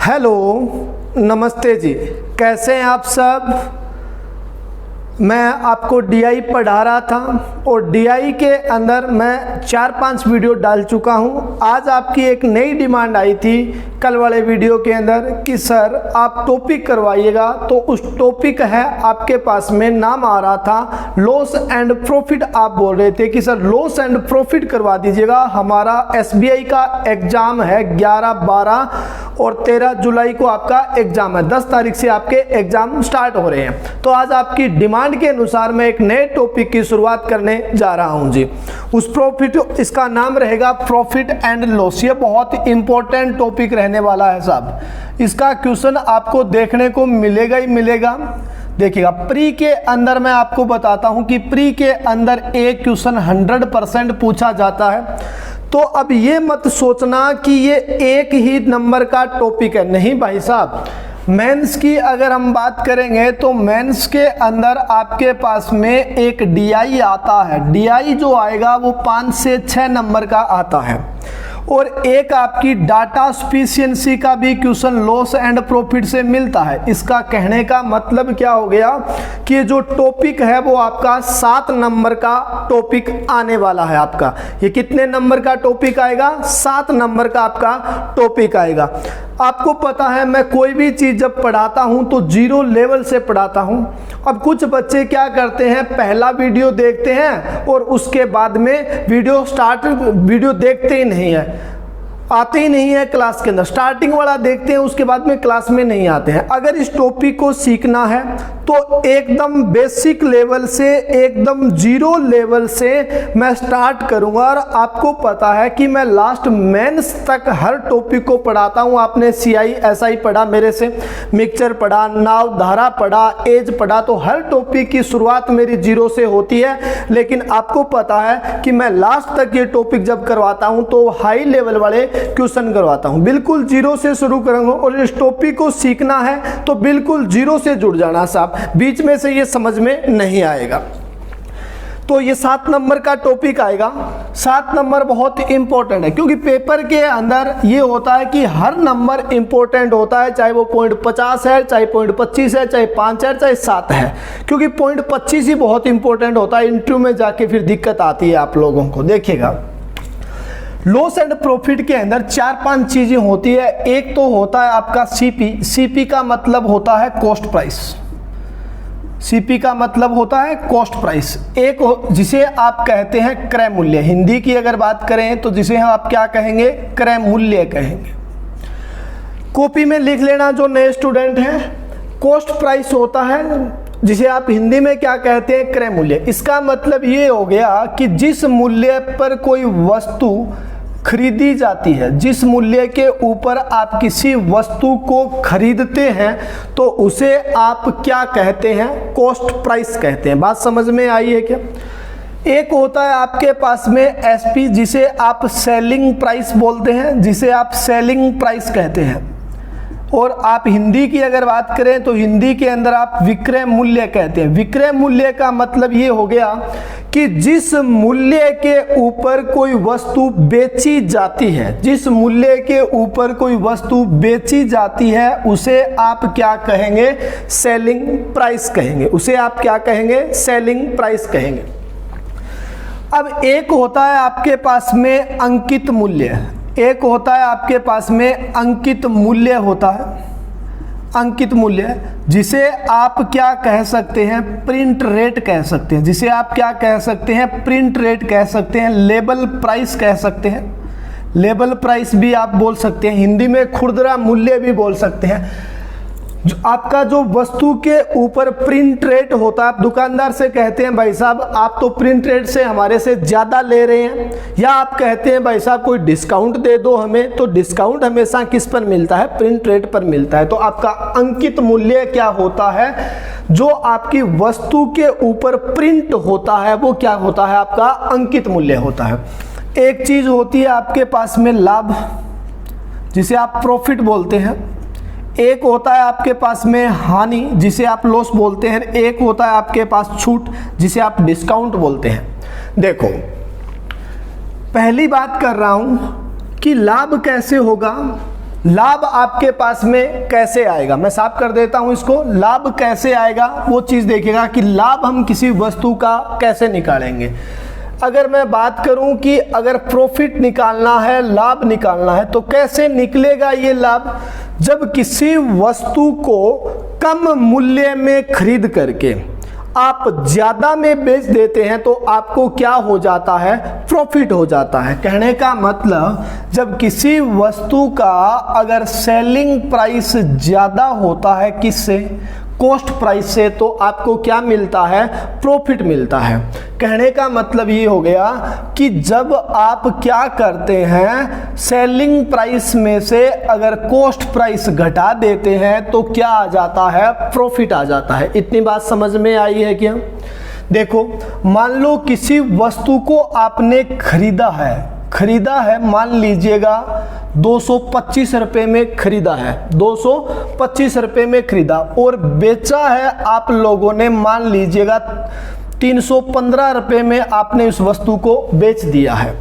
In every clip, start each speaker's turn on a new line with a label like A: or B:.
A: Hello, नमस्ते जी। कैसे हैं आप सब? मैं आपको डीआई पढ़ा रहा था और डीआई के अंदर मैं 4-5 वीडियो डाल चुका हूं। आज आपकी एक नई डिमांड आई थी कल वाले वीडियो के अंदर कि सर आप टॉपिक करवाइएगा। तो उस टॉपिक है आपके पास में नाम आ रहा था लॉस एंड प्रॉफिट। आप बोल रहे थे कि सर लॉस एंड प्रॉफिट करवा दीजिएगा। हमारा एसबीआई का एग्जाम है 11, 12 और 13 जुलाई को आपका एग्जाम है। 10 तारीख से आपके एग्जाम स्टार्ट हो रहे हैं। तो आज आपकी डिमांड के अनुसार मैं एक नए टॉपिक की शुरुआत करने जा रहा हूं जी। उस प्रॉफिट, इसका नाम रहेगा प्रॉफिट एंड लॉस। ये बहुत इंपॉर्टेंट टॉपिक रहने वाला है साहब। इसका क्वेश्चन आपको देखने को मिलेगा ही मिलेगा। देखिएगा, प्री के अंदर मैं आपको बताता हूं कि प्री के अंदर एक क्वेश्चन 100% पूछा जाता है। तो अब ये मत सोचना कि ये एक ही नंबर का टॉपिक है, नहीं भाई साहब। मेंस की अगर हम बात करेंगे तो मेंस के अंदर आपके पास में एक डीआई आता है। डीआई जो आएगा वो 5 से 6 नंबर का आता है। और एक आपकी डाटा सफिशिएंसी का भी क्वेश्चन लॉस एंड प्रॉफिट से मिलता है। इसका कहने का मतलब क्या हो गया कि जो टॉपिक है वो आपका 7 नंबर का टॉपिक आने वाला है। आपका ये कितने नंबर का टॉपिक आएगा? 7 नंबर का आपका टॉपिक आएगा। आपको पता है मैं कोई भी चीज जब पढ़ाता हूं तो 0 लेवल से पढ़ाता हूं। अब कुछ बच्चे क्या करते हैं, पहला वीडियो देखते हैं और उसके बाद में वीडियो देखते ही नहीं है, आते ही नहीं है क्लास के अंदर। स्टार्टिंग वाला देखते हैं, उसके बाद में क्लास में नहीं आते हैं। अगर इस टॉपिक को सीखना है तो एकदम बेसिक लेवल से, एकदम 0 लेवल से मैं स्टार्ट करूंगा। और आपको पता है कि मैं लास्ट मेंस तक हर टॉपिक को पढ़ाता हूं। आपने सीआई एसआई पढ़ा मेरे से, मिक्सचर पढ़ा, नाव धारा पढ़ा, एज पढ़ा। तो हर टॉपिक की शुरुआत मेरी 0 से होती है। लेकिन आपको पता है कि मैं लास्ट तक ये टॉपिक जब करवाता हूं तो हाई लेवल वाले क्वेश्चन करवाता हूं। बिल्कुल 0 से शुरू करूंगा। और इस टॉपिक को सीखना है तो बिल्कुल 0 से जुड़ जाना साहब, बीच में से ये समझ में नहीं आएगा। तो ये 7 नंबर का टॉपिक आएगा। 7 नंबर बहुत इंपॉर्टेंट है क्योंकि पेपर के अंदर ये होता है कि हर नंबर इंपॉर्टेंट होता है, चाहे वो 0.50 है, चाहे 0.25 है, चाहे 5 है, चाहे 7 है। क्योंकि 0.25 ही बहुत इंपॉर्टेंट होता है। इंटरव्यू में जाके फिर दिक्कत आती है आप लोगों को। देखिएगा, लॉस एंड प्रॉफिट के अंदर 4-5 चीजें होती है। एक तो होता है आपका सीपी। सीपी का मतलब होता है कॉस्ट प्राइस। सीपी का मतलब होता है कॉस्ट प्राइस। एक जिसे आप कहते हैं क्रय मूल्य। हिंदी की अगर बात करें तो जिसे आप क्या कहेंगे? क्रय मूल्य कहेंगे। कॉपी में लिख लेना जो नए स्टूडेंट हैं। कॉस्ट प्राइस होता है जिसे आप हिंदी में क्या कहते हैं? क्रय मूल्य। इसका मतलब ये हो गया कि जिस मूल्य पर कोई वस्तु खरीदी जाती है, जिस मूल्य के ऊपर आप किसी वस्तु को खरीदते हैं तो उसे आप क्या कहते हैं? कॉस्ट प्राइस कहते हैं। बात समझ में आई है क्या? एक होता है आपके पास में एसपी, जिसे आप सेलिंग प्राइस बोलते हैं, जिसे आप सेलिंग प्राइस कहते हैं। और आप हिंदी की अगर बात करें तो हिंदी के अंदर आप विक्रय मूल्य कहते हैं। विक्रय मूल्य का मतलब ये हो गया कि जिस मूल्य के ऊपर कोई वस्तु बेची जाती है, जिस मूल्य के ऊपर कोई वस्तु बेची जाती है उसे आप क्या कहेंगे? सेलिंग प्राइस कहेंगे। उसे आप क्या कहेंगे? सेलिंग प्राइस कहेंगे। अब एक होता है आपके पास में अंकित मूल्य। एक होता है आपके पास में अंकित मूल्य होता है। अंकित मूल्य जिसे आप क्या कह सकते हैं? प्रिंट रेट कह सकते हैं। जिसे आप क्या कह सकते हैं? प्रिंट रेट कह सकते हैं। लेबल प्राइस कह सकते हैं। लेबल प्राइस भी आप बोल सकते हैं। हिंदी में खुदरा मूल्य भी बोल सकते हैं। जो आपका जो वस्तु के ऊपर प्रिंट रेट होता है, आप दुकानदार से कहते हैं भाई साहब आप तो प्रिंट रेट से हमारे से ज़्यादा ले रहे हैं, या आप कहते हैं भाई साहब कोई डिस्काउंट दे दो हमें। तो डिस्काउंट हमेशा किस पर मिलता है? प्रिंट रेट पर मिलता है। तो आपका अंकित मूल्य क्या होता है? जो आपकी वस्तु के ऊपर प्रिंट होता है वो क्या होता है? आपका अंकित मूल्य होता है। एक चीज़ होती है आपके पास में लाभ, जिसे आप प्रॉफिट बोलते हैं। एक होता है आपके पास में हानि, जिसे आप लॉस बोलते हैं। एक होता है आपके पास छूट, जिसे आप डिस्काउंट बोलते हैं। देखो, पहली बात कर रहा हूं कि लाभ कैसे होगा। लाभ आपके पास में कैसे आएगा, मैं साफ कर देता हूं इसको। लाभ कैसे आएगा वो चीज देखिएगा कि लाभ हम किसी वस्तु का कैसे निकालेंगे। अगर मैं बात करूं कि अगर प्रॉफिट निकालना है, लाभ निकालना है, तो कैसे निकलेगा ये लाभ? जब किसी वस्तु को कम मूल्य में खरीद करके आप ज्यादा में बेच देते हैं तो आपको क्या हो जाता है? प्रॉफिट हो जाता है। कहने का मतलब जब किसी वस्तु का अगर सेलिंग प्राइस ज्यादा होता है किससे? कॉस्ट प्राइस से, तो आपको क्या मिलता है? प्रॉफिट मिलता है। कहने का मतलब ये हो गया कि जब आप क्या करते हैं, सेलिंग प्राइस में से अगर कॉस्ट प्राइस घटा देते हैं तो क्या आ जाता है? प्रॉफिट आ जाता है। इतनी बात समझ में आई है क्या? देखो, मान लो किसी वस्तु को आपने खरीदा है, मान लीजिएगा 225 रुपए में खरीदा है, 225 रुपए में खरीदा और बेचा है आप लोगों ने मान लीजिएगा 315 रुपए में आपने उस वस्तु को बेच दिया है।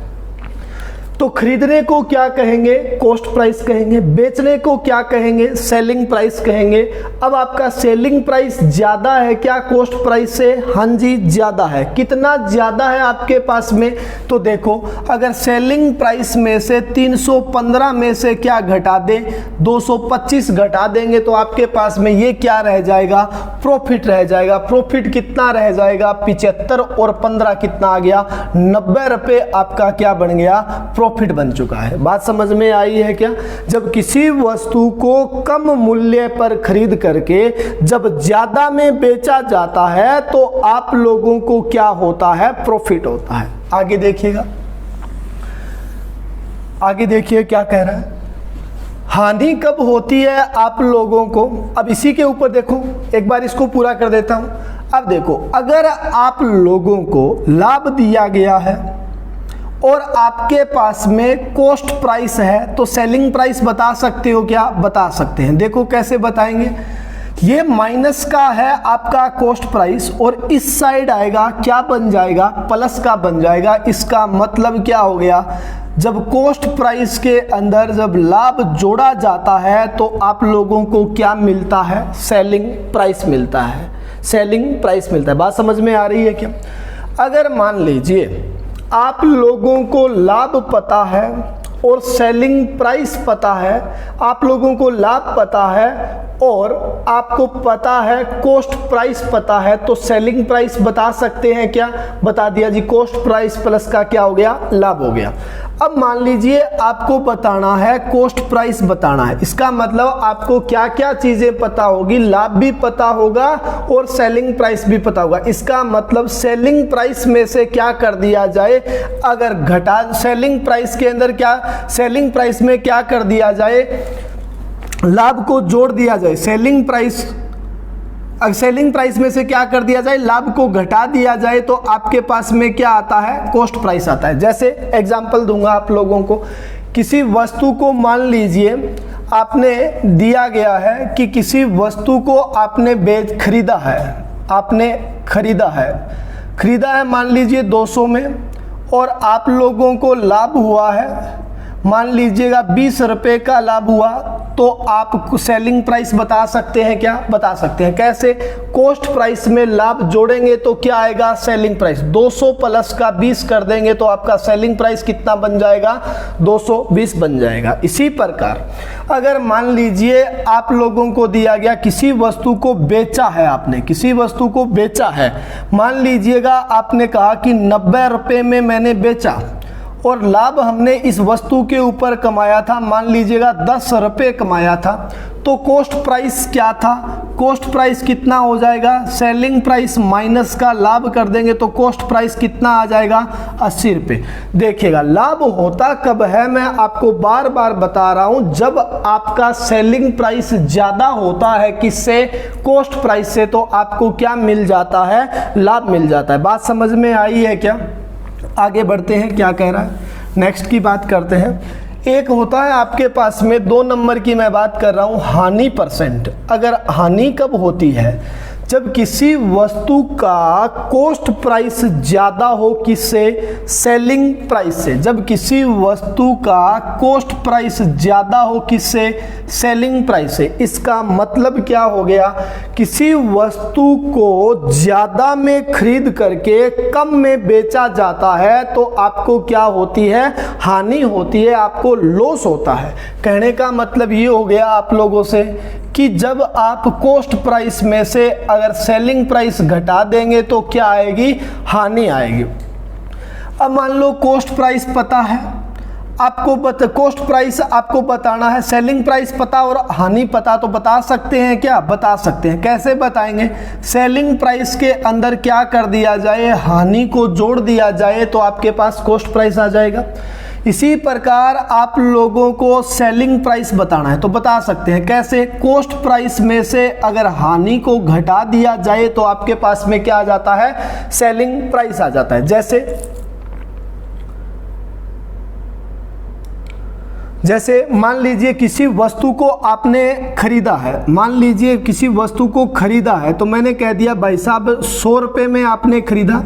A: तो खरीदने को क्या कहेंगे? कॉस्ट प्राइस कहेंगे। बेचने को क्या कहेंगे? सेलिंग प्राइस कहेंगे। अब आपका सेलिंग प्राइस ज्यादा है क्या कॉस्ट प्राइस से? हाँ जी, ज्यादा है। कितना ज्यादा है आपके पास में? तो देखो, अगर सेलिंग प्राइस में से 315 में से क्या घटा दे? 225 घटा देंगे तो आपके पास में ये क्या रह जाएगा? प्रॉफिट रह जाएगा। प्रॉफिट कितना रह जाएगा? 75 और 15 कितना आ गया? 90 रुपए आपका क्या बन गया? प्रॉफिट बन चुका है। बात समझ में आई है क्या? जब किसी वस्तु को कम मूल्य पर खरीद करके जब ज्यादा में बेचा जाता है तो आप लोगों को क्या होता है? प्रॉफिट होता है। आगे देखिएगा, आगे देखिए क्या कह रहा है। हानि कब होती है आप लोगों को? अब इसी के ऊपर देखो, एक बार इसको पूरा कर देता हूं। अब देखो, अगर आप लोगों को लाभ दिया गया है और आपके पास में कॉस्ट प्राइस है तो सेलिंग प्राइस बता सकते हो क्या? बता सकते हैं। देखो कैसे बताएंगे। ये माइनस का है आपका कॉस्ट प्राइस और इस साइड आएगा क्या बन जाएगा? प्लस का बन जाएगा। इसका मतलब क्या हो गया? जब कॉस्ट प्राइस के अंदर जब लाभ जोड़ा जाता है तो आप लोगों को क्या मिलता है? सेलिंग प्राइस मिलता है। सेलिंग प्राइस मिलता है। बात समझ में आ रही है क्या? अगर मान लीजिए आप लोगों को लाभ पता है और सेलिंग प्राइस पता है, आप लोगों को लाभ पता है और आपको पता है कॉस्ट प्राइस पता है, तो सेलिंग प्राइस बता सकते हैं क्या? बता दिया जी। कॉस्ट प्राइस प्लस का क्या हो गया? लाभ हो गया। अब मान लीजिए आपको बताना है, कॉस्ट प्राइस बताना है, इसका मतलब आपको क्या क्या चीजें पता होगी? लाभ भी पता होगा और सेलिंग प्राइस भी पता होगा। इसका मतलब सेलिंग प्राइस में से क्या कर दिया जाए? अगर घटा, सेलिंग प्राइस के अंदर क्या, सेलिंग प्राइस में क्या कर दिया जाए? लाभ को जोड़ दिया जाए। सेलिंग प्राइस, अगर सेलिंग प्राइस में से क्या कर दिया जाए? लाभ को घटा दिया जाए तो आपके पास में क्या आता है? कॉस्ट प्राइस आता है। जैसे एग्जांपल दूंगा आप लोगों को, किसी वस्तु को मान लीजिए आपने दिया गया है कि किसी वस्तु को आपने खरीदा है, आपने खरीदा है मान लीजिए 200 में और आप लोगों को लाभ हुआ है मान लीजिएगा 20 रुपए का लाभ हुआ, तो आप सेलिंग प्राइस बता सकते हैं क्या? बता सकते हैं। कैसे? कॉस्ट प्राइस में लाभ जोड़ेंगे तो क्या आएगा? Selling price. 200 प्लस का 20 कर देंगे तो आपका सेलिंग प्राइस कितना बन जाएगा? 220 बन जाएगा। इसी प्रकार अगर मान लीजिए आप लोगों को दिया गया, किसी वस्तु को बेचा है आपने, किसी वस्तु को बेचा है, मान लीजिएगा आपने कहा कि 90 रुपए में मैंने बेचा और लाभ हमने इस वस्तु के ऊपर कमाया था, मान लीजिएगा 10 रुपए कमाया था, तो कॉस्ट प्राइस क्या था? कॉस्ट प्राइस कितना हो जाएगा? सेलिंग प्राइस माइनस का लाभ कर देंगे तो कॉस्ट प्राइस कितना आ जाएगा? 80 रुपए। देखिएगा, लाभ होता कब है? मैं आपको बार बार बता रहा हूं, जब आपका सेलिंग प्राइस ज्यादा होता है किससे? कॉस्ट प्राइस से, तो आपको क्या मिल जाता है? लाभ मिल जाता है। बात समझ में आई है क्या? आगे बढ़ते हैं, क्या कह रहा है, नेक्स्ट की बात करते हैं। एक होता है आपके पास में 2 नंबर की मैं बात कर रहा हूं, हानि परसेंट। अगर हानि कब होती है? जब किसी वस्तु का कॉस्ट प्राइस ज़्यादा हो किससे, सेलिंग प्राइस से। जब किसी वस्तु का कॉस्ट प्राइस ज़्यादा हो किससे, सेलिंग प्राइस से। इसका मतलब क्या हो गया, किसी वस्तु को ज़्यादा में खरीद करके कम में बेचा जाता है तो आपको क्या होती है, हानि होती है, आपको लॉस होता है। कहने का मतलब ये हो गया आप लोगों से कि जब आप कॉस्ट प्राइस में से अगर सेलिंग प्राइस घटा देंगे तो क्या आएगी, हानि आएगी। अब मान लो कॉस्ट प्राइस पता है आपको, कॉस्ट प्राइस आपको बताना है, सेलिंग प्राइस पता और हानि पता, तो बता सकते हैं क्या, बता सकते हैं। कैसे बताएंगे, सेलिंग प्राइस के अंदर क्या कर दिया जाए, हानि को जोड़ दिया जाए तो आपके पास कॉस्ट प्राइस आ जाएगा। इसी प्रकार आप लोगों को सेलिंग प्राइस बताना है तो बता सकते हैं। कैसे, कॉस्ट प्राइस में से अगर हानि को घटा दिया जाए तो आपके पास में क्या आ जाता है, सेलिंग प्राइस आ जाता है। जैसे मान लीजिए किसी वस्तु को आपने खरीदा है, मान लीजिए किसी वस्तु को खरीदा है तो मैंने कह दिया भाई साहब 100 रुपये में आपने खरीदा,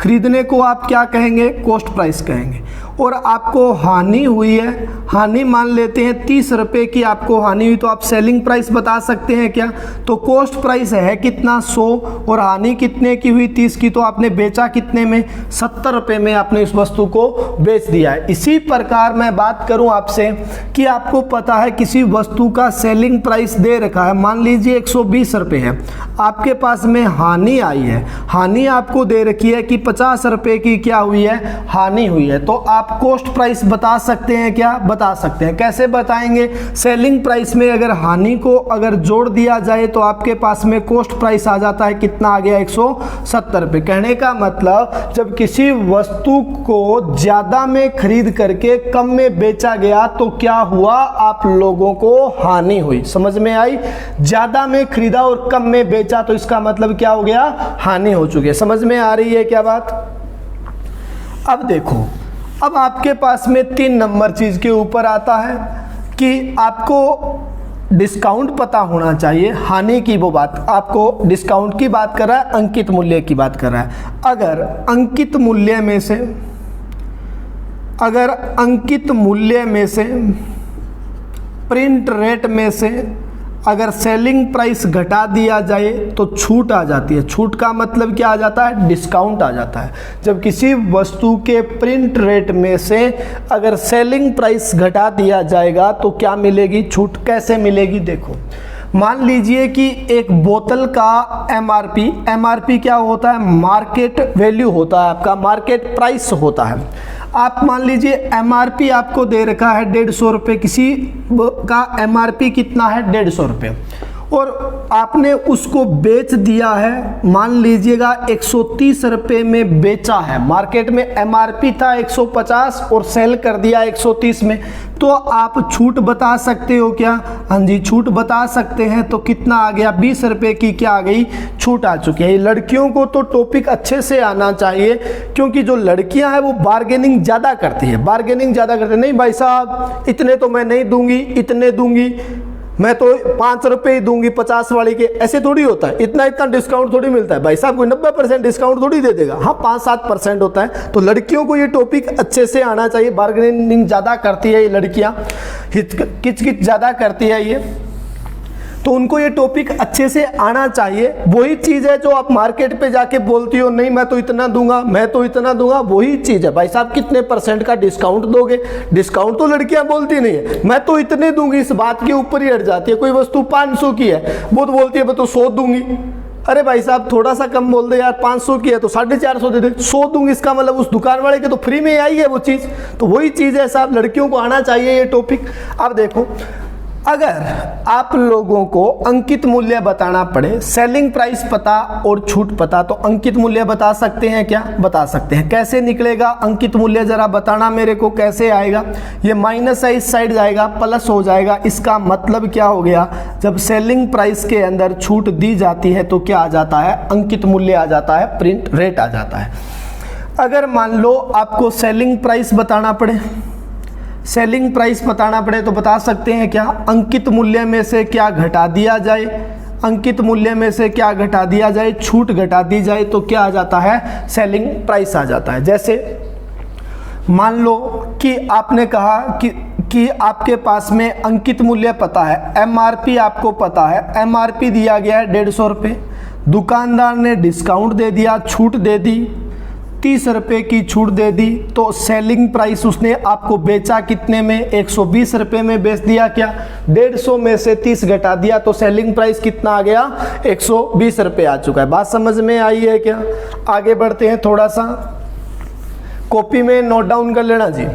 A: खरीदने को आप क्या कहेंगे, कॉस्ट प्राइस कहेंगे। और आपको हानि हुई है, हानि मान लेते हैं 30 रुपये की आपको हानि हुई तो आप सेलिंग प्राइस बता सकते हैं क्या, तो कॉस्ट प्राइस है कितना 100 और हानि कितने की हुई 30 की, तो आपने बेचा कितने में, 70 रुपये में आपने इस वस्तु को बेच दिया है। इसी प्रकार मैं बात करूं आपसे कि आपको पता है किसी वस्तु का सेलिंग प्राइस दे रखा है, मान लीजिए 120 रुपये है, आपके पास में हानि आई है, हानि आपको दे रखी है कि 50 रुपये की क्या हुई है, हानि हुई है, तो आप कॉस्ट प्राइस बता सकते हैं क्या, बता सकते हैं। कैसे बताएंगे, सेलिंग प्राइस में अगर हानि को अगर जोड़ दिया जाए तो आपके पास में कॉस्ट प्राइस आ जाता है, कितना आ गया, 170 रुपये। कहने का मतलब जब किसी वस्तु को ज्यादा में खरीद करके कम में बेचा गया तो क्या हुआ, आप लोगों को हानि हुई। समझ में आई, ज्यादा में खरीदा और कम में बेचा तो इसका मतलब क्या हो गया, हानि हो चुकी है। समझ में आ रही है क्या बात। अब देखो, अब आपके पास में 3 नंबर चीज के ऊपर आता है कि आपको डिस्काउंट पता होना चाहिए। हानि की वो बात, आपको डिस्काउंट की बात कर रहा है, अंकित मूल्य की बात कर रहा है। अगर अंकित मूल्य में से प्रिंट रेट में से अगर सेलिंग प्राइस घटा दिया जाए तो छूट आ जाती है। छूट का मतलब क्या आ जाता है, डिस्काउंट आ जाता है। जब किसी वस्तु के प्रिंट रेट में से अगर सेलिंग प्राइस घटा दिया जाएगा तो क्या मिलेगी, छूट। कैसे मिलेगी, देखो मान लीजिए कि एक बोतल का एमआरपी क्या होता है, मार्केट वैल्यू होता है, आपका मार्केट प्राइस होता है। आप मान लीजिए एमआरपी आपको दे रखा है 150 रुपये, किसी का एमआरपी कितना है, 150 रुपये, और आपने उसको बेच दिया है, मान लीजिएगा 130 रुपये में बेचा है। मार्केट में एमआरपी था 150 और सेल कर दिया 130 में, तो आप छूट बता सकते हो क्या, हाँ जी छूट बता सकते हैं। तो कितना आ गया, 20 रुपये की क्या आ गई, छूट आ चुकी है। लड़कियों को तो टॉपिक अच्छे से आना चाहिए क्योंकि जो लड़कियां हैं वो बार्गेनिंग ज़्यादा करती है, नहीं भाई साहब इतने तो मैं नहीं दूंगी, इतने दूंगी, मैं तो 5 रुपये ही दूंगी 50 वाली के, ऐसे थोड़ी होता है। इतना डिस्काउंट थोड़ी मिलता है भाई साहब, कोई 90% डिस्काउंट थोड़ी दे देगा, हाँ 5-7% होता है। तो लड़कियों को ये टॉपिक अच्छे से आना चाहिए। बार्गेनिंग ज़्यादा करती है ये लड़कियाँ, किच ज़्यादा करती है ये, तो उनको ये टॉपिक अच्छे से आना चाहिए। वही चीज़ है जो आप मार्केट पे जाके बोलती हो, नहीं मैं तो इतना दूंगा, मैं तो इतना दूंगा, वही चीज़ है। भाई साहब कितने % का डिस्काउंट दोगे, डिस्काउंट तो लड़कियां बोलती नहीं है, मैं तो इतने दूंगी, इस बात के ऊपर ही अड़ जाती है। कोई वस्तु 500 की है, वो तो बोलती है मैं तो 100 दूंगी। अरे भाई साहब थोड़ा सा कम बोल दे यार, 500 की है तो 450 दे दे, 100 दूंगी, इसका मतलब उस दुकान वाले के तो फ्री में आई है वो चीज़। तो वही चीज़ है साहब, लड़कियों को आना चाहिए ये टॉपिक। अब देखो, अगर आप लोगों को अंकित मूल्य बताना पड़े, सेलिंग प्राइस पता और छूट पता, तो अंकित मूल्य बता सकते हैं क्या, बता सकते हैं। कैसे निकलेगा अंकित मूल्य, जरा बताना मेरे को कैसे आएगा। ये माइनस है, इस साइड जाएगा, प्लस हो जाएगा। इसका मतलब क्या हो गया, जब सेलिंग प्राइस के अंदर छूट दी जाती है तो क्या आ जाता है, अंकित मूल्य आ जाता है, प्रिंट रेट आ जाता है। अगर मान लो आपको सेलिंग प्राइस बताना पड़े, सेलिंग प्राइस बताना पड़े तो बता सकते हैं क्या, अंकित मूल्य में से क्या घटा दिया जाए, अंकित मूल्य में से क्या घटा दिया जाए, छूट घटा दी जाए तो क्या आ जाता है, सेलिंग प्राइस आ जाता है। जैसे मान लो कि आपने कहा कि आपके पास में अंकित मूल्य पता है, एमआरपी आपको पता है, एमआरपी दिया गया है 150 रुपये, दुकानदार ने डिस्काउंट दे दिया, छूट दे दी, 30 रुपये की छूट दे दी, तो सेलिंग प्राइस उसने आपको बेचा कितने में, 120 रुपये में बेच दिया। क्या 150 में से 30 घटा दिया तो सेलिंग प्राइस कितना आ गया, 120 रुपये आ चुका है। बात समझ में आई है क्या? आगे बढ़ते हैं, थोड़ा सा कॉपी में नोट डाउन कर लेना जी।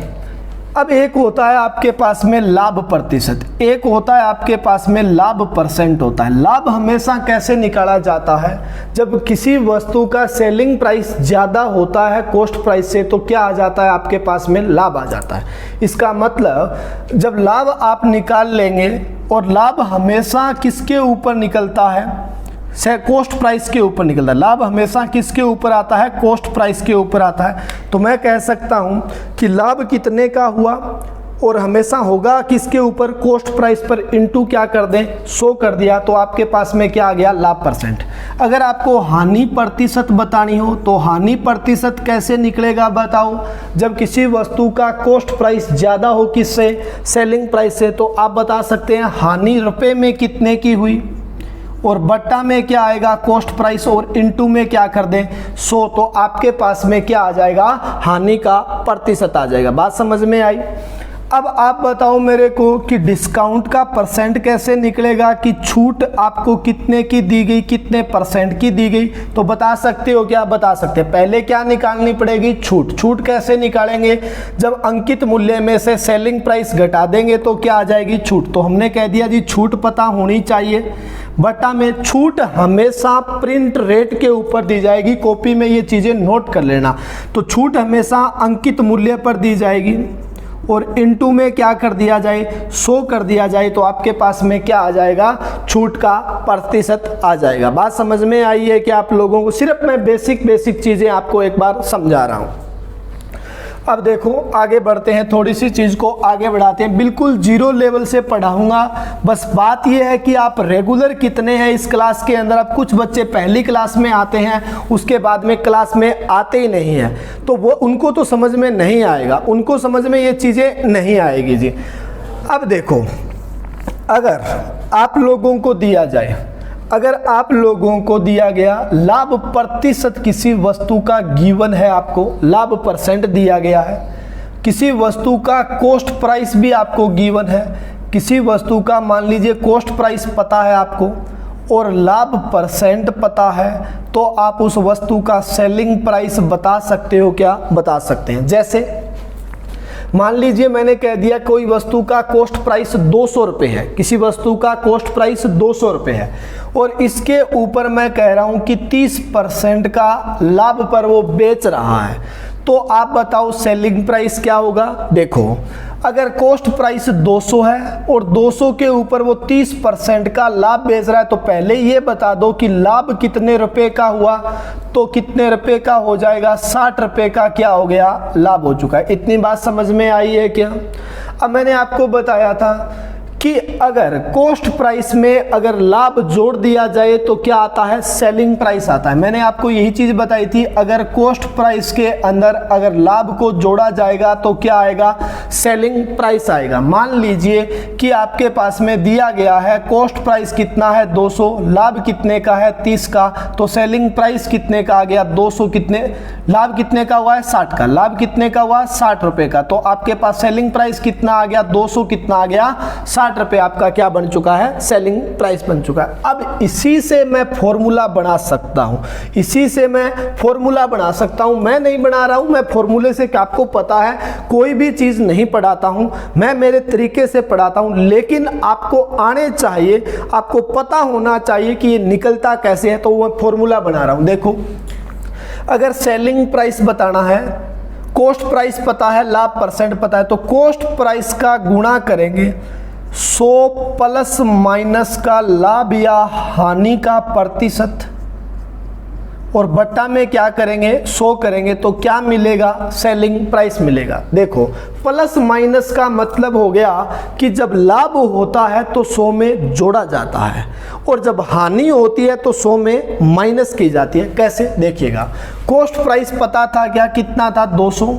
A: अब एक होता है आपके पास में लाभ प्रतिशत, एक होता है आपके पास में लाभ परसेंट होता है। लाभ हमेशा कैसे निकाला जाता है, जब किसी वस्तु का सेलिंग प्राइस ज़्यादा होता है कॉस्ट प्राइस से तो क्या आ जाता है, आपके पास में लाभ आ जाता है। इसका मतलब जब लाभ आप निकाल लेंगे, और लाभ हमेशा किसके ऊपर निकलता है, कॉस्ट प्राइस के ऊपर निकलता है। लाभ हमेशा किसके ऊपर आता है, कॉस्ट प्राइस के ऊपर आता है। तो मैं कह सकता हूं कि लाभ कितने का हुआ, और हमेशा होगा किसके ऊपर, कॉस्ट प्राइस पर, इनटू क्या कर दें, 100 कर दिया तो आपके पास में क्या आ गया, लाभ परसेंट। अगर आपको हानि प्रतिशत बतानी हो तो हानि प्रतिशत कैसे निकलेगा बताओ, जब किसी वस्तु का कॉस्ट प्राइस ज़्यादा हो किससे, सेलिंग प्राइस से, तो आप बता सकते हैं हानि रुपए में कितने की हुई, और बट्टा में क्या आएगा, कॉस्ट प्राइस, और इनटू में क्या कर दें, 100, तो आपके पास में क्या आ जाएगा, हानि का प्रतिशत आ जाएगा। बात समझ में आई? अब आप बताओ मेरे को कि डिस्काउंट का परसेंट कैसे निकलेगा, कि छूट आपको कितने की दी गई, कितने परसेंट की दी गई, तो बता सकते हो क्या, बता सकते हैं। पहले क्या निकालनी पड़ेगी, छूट। छूट कैसे निकालेंगे, जब अंकित मूल्य में से सेलिंग प्राइस घटा देंगे तो क्या आ जाएगी, छूट। तो हमने कह दिया जी छूट पता होनी चाहिए, बटा में छूट हमेशा प्रिंट रेट के ऊपर दी जाएगी। कॉपी में ये चीज़ें नोट कर लेना। तो छूट हमेशा अंकित मूल्य पर दी जाएगी, और इनटू में क्या कर दिया जाए, 100 कर दिया जाए, तो आपके पास में क्या आ जाएगा, छूट का प्रतिशत आ जाएगा। बात समझ में आई है कि आप लोगों को, सिर्फ मैं बेसिक चीज़ें आपको एक बार समझा रहा हूँ। अब देखो आगे बढ़ते हैं, थोड़ी सी चीज़ को आगे बढ़ाते हैं। बिल्कुल जीरो लेवल से पढ़ाऊंगा, बस बात यह है कि आप रेगुलर कितने हैं इस क्लास के अंदर। अब कुछ बच्चे पहली क्लास में आते हैं, उसके बाद में क्लास में आते ही नहीं हैं, तो वो उनको तो समझ में नहीं आएगा, उनको समझ में ये चीज़ें नहीं आएगी जी। अब देखो, अगर आप लोगों को दिया जाए, अगर आप लोगों को दिया गया लाभ प्रतिशत किसी वस्तु का गिवन है, आपको लाभ परसेंट दिया गया है, किसी वस्तु का कॉस्ट प्राइस भी आपको गिवन है, किसी वस्तु का मान लीजिए कॉस्ट प्राइस पता है आपको और लाभ परसेंट पता है, तो आप उस वस्तु का सेलिंग प्राइस बता सकते हो क्या, बता सकते हैं। जैसे मान लीजिए मैंने कह दिया कोई वस्तु का कॉस्ट प्राइस 200 रुपये है, किसी वस्तु का कॉस्ट प्राइस 200 रुपये है, और इसके ऊपर मैं कह रहा हूं कि 30% का लाभ पर वो बेच रहा है, तो आप बताओ सेलिंग प्राइस क्या होगा। देखो अगर कॉस्ट प्राइस 200 है और 200 के ऊपर वो 30% का लाभ बेच रहा है, तो पहले ये बता दो कि लाभ कितने रुपए का हुआ, तो कितने रुपए का हो जाएगा, 60 रुपए का क्या हो गया, लाभ हो चुका है। इतनी बात समझ में आई है क्या? अब मैंने आपको बताया था कि अगर कॉस्ट प्राइस में अगर लाभ जोड़ दिया जाए तो क्या आता है, सेलिंग प्राइस आता है। मैंने आपको यही चीज़ बताई थी, अगर कॉस्ट प्राइस के अंदर अगर लाभ को जोड़ा जाएगा तो क्या आएगा, सेलिंग प्राइस आएगा। मान लीजिए कि आपके पास में दिया गया है कॉस्ट प्राइस कितना है 200, लाभ कितने का है 30 का, तो सेलिंग प्राइस कितने का आ गया 200, कितने लाभ कितने का हुआ है 60 का, लाभ कितने का हुआ 60 रुपए का, तो आपके पास सेलिंग प्राइस कितना आ गया 200, कितना आ गया 60 रुपए, आपका क्या बन चुका है, सेलिंग प्राइस बन चुका है। अब इसी से मैं फॉर्मूला बना सकता हूं, इसी से मैं फॉर्मूला बना सकता हूं। मैं नहीं बना रहा हूं, मैं फॉर्मूले से, आपको पता है कोई भी चीज नहीं पढ़ाता हूं, मैं मेरे तरीके से पढ़ाता हूं, लेकिन आपको आने चाहिए, आपको पता होना चाहिए कि ये निकलता कैसे है, तो मैं फॉर्मूला बना रहा हूं। देखो अगर सेलिंग प्राइस बताना है, कॉस्ट प्राइस पता है, लाभ परसेंट पता है, तो कॉस्ट प्राइस का गुणा करेंगे 100 प्लस माइनस का लाभ या हानि का प्रतिशत, और बट्टा में क्या करेंगे 100 करेंगे तो क्या मिलेगा, सेलिंग प्राइस मिलेगा। देखो प्लस माइनस का मतलब हो गया कि जब लाभ होता है तो 100 में जोड़ा जाता है और जब हानि होती है तो 100 में माइनस की जाती है। कैसे देखिएगा, कॉस्ट प्राइस पता था क्या, कितना था 200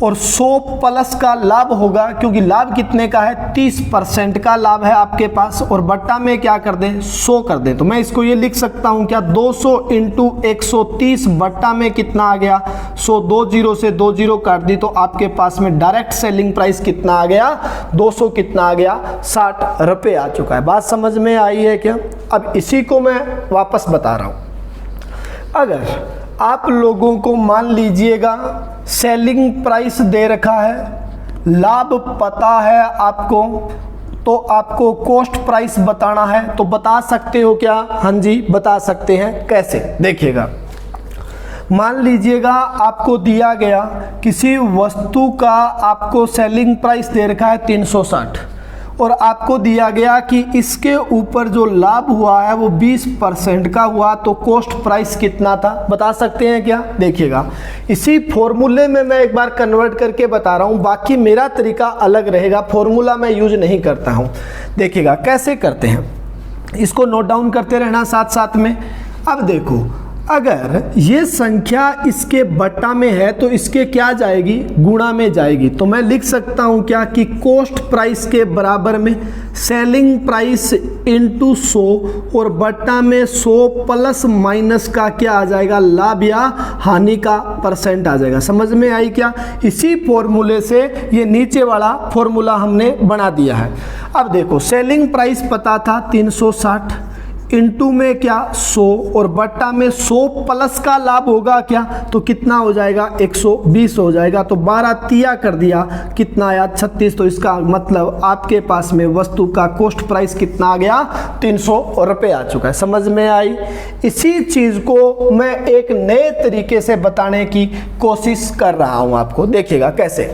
A: और 100 प्लस का लाभ होगा, क्योंकि लाभ कितने का है 30% का लाभ है आपके पास, और बट्टा में क्या कर दें 100 कर दें। तो मैं इसको ये लिख सकता हूं क्या 200 इंटू 130 बट्टा में कितना आ गया 100, 2 जीरो से 2 जीरो काट दी तो आपके पास में डायरेक्ट सेलिंग प्राइस कितना आ गया 200 कितना आ गया 60 रुपये आ चुका है। बात समझ में आई है क्या। अब इसी को मैं वापस बता रहा हूं। अगर आप लोगों को मान लीजिएगा सेलिंग प्राइस दे रखा है, लाभ पता है आपको, तो आपको कॉस्ट प्राइस बताना है, तो बता सकते हो क्या, हाँ जी बता सकते हैं। कैसे देखिएगा, मान लीजिएगा आपको दिया गया किसी वस्तु का आपको सेलिंग प्राइस दे रखा है 360 और आपको दिया गया कि इसके ऊपर जो लाभ हुआ है वो 20% का हुआ, तो कॉस्ट प्राइस कितना था बता सकते हैं क्या। देखिएगा इसी फॉर्मूले में मैं एक बार कन्वर्ट करके बता रहा हूँ, बाकी मेरा तरीका अलग रहेगा, फॉर्मूला मैं यूज नहीं करता हूँ। देखिएगा कैसे करते हैं, इसको नोट डाउन करते रहना साथ साथ में। अब देखो अगर ये संख्या इसके बट्टा में है तो इसके क्या जाएगी गुणा में जाएगी, तो मैं लिख सकता हूं क्या कि कॉस्ट प्राइस के बराबर में सेलिंग प्राइस इंटू 100 और बट्टा में 100 प्लस माइनस का क्या आ जाएगा लाभ या हानि का परसेंट आ जाएगा। समझ में आई क्या। इसी फॉर्मूले से ये नीचे वाला फॉर्मूला हमने बना दिया है। अब देखो सेलिंग प्राइस पता था 360 इंटू में क्या 100 और बट्टा में 100 प्लस का लाभ होगा क्या, तो कितना हो जाएगा 120 हो जाएगा। तो 12 तिया कर दिया कितना आया 36, तो इसका मतलब आपके पास में वस्तु का कॉस्ट प्राइस कितना आ गया 300 रुपये आ चुका है। समझ में आई। इसी चीज को मैं एक नए तरीके से बताने की कोशिश कर रहा हूं आपको। देखिएगा कैसे,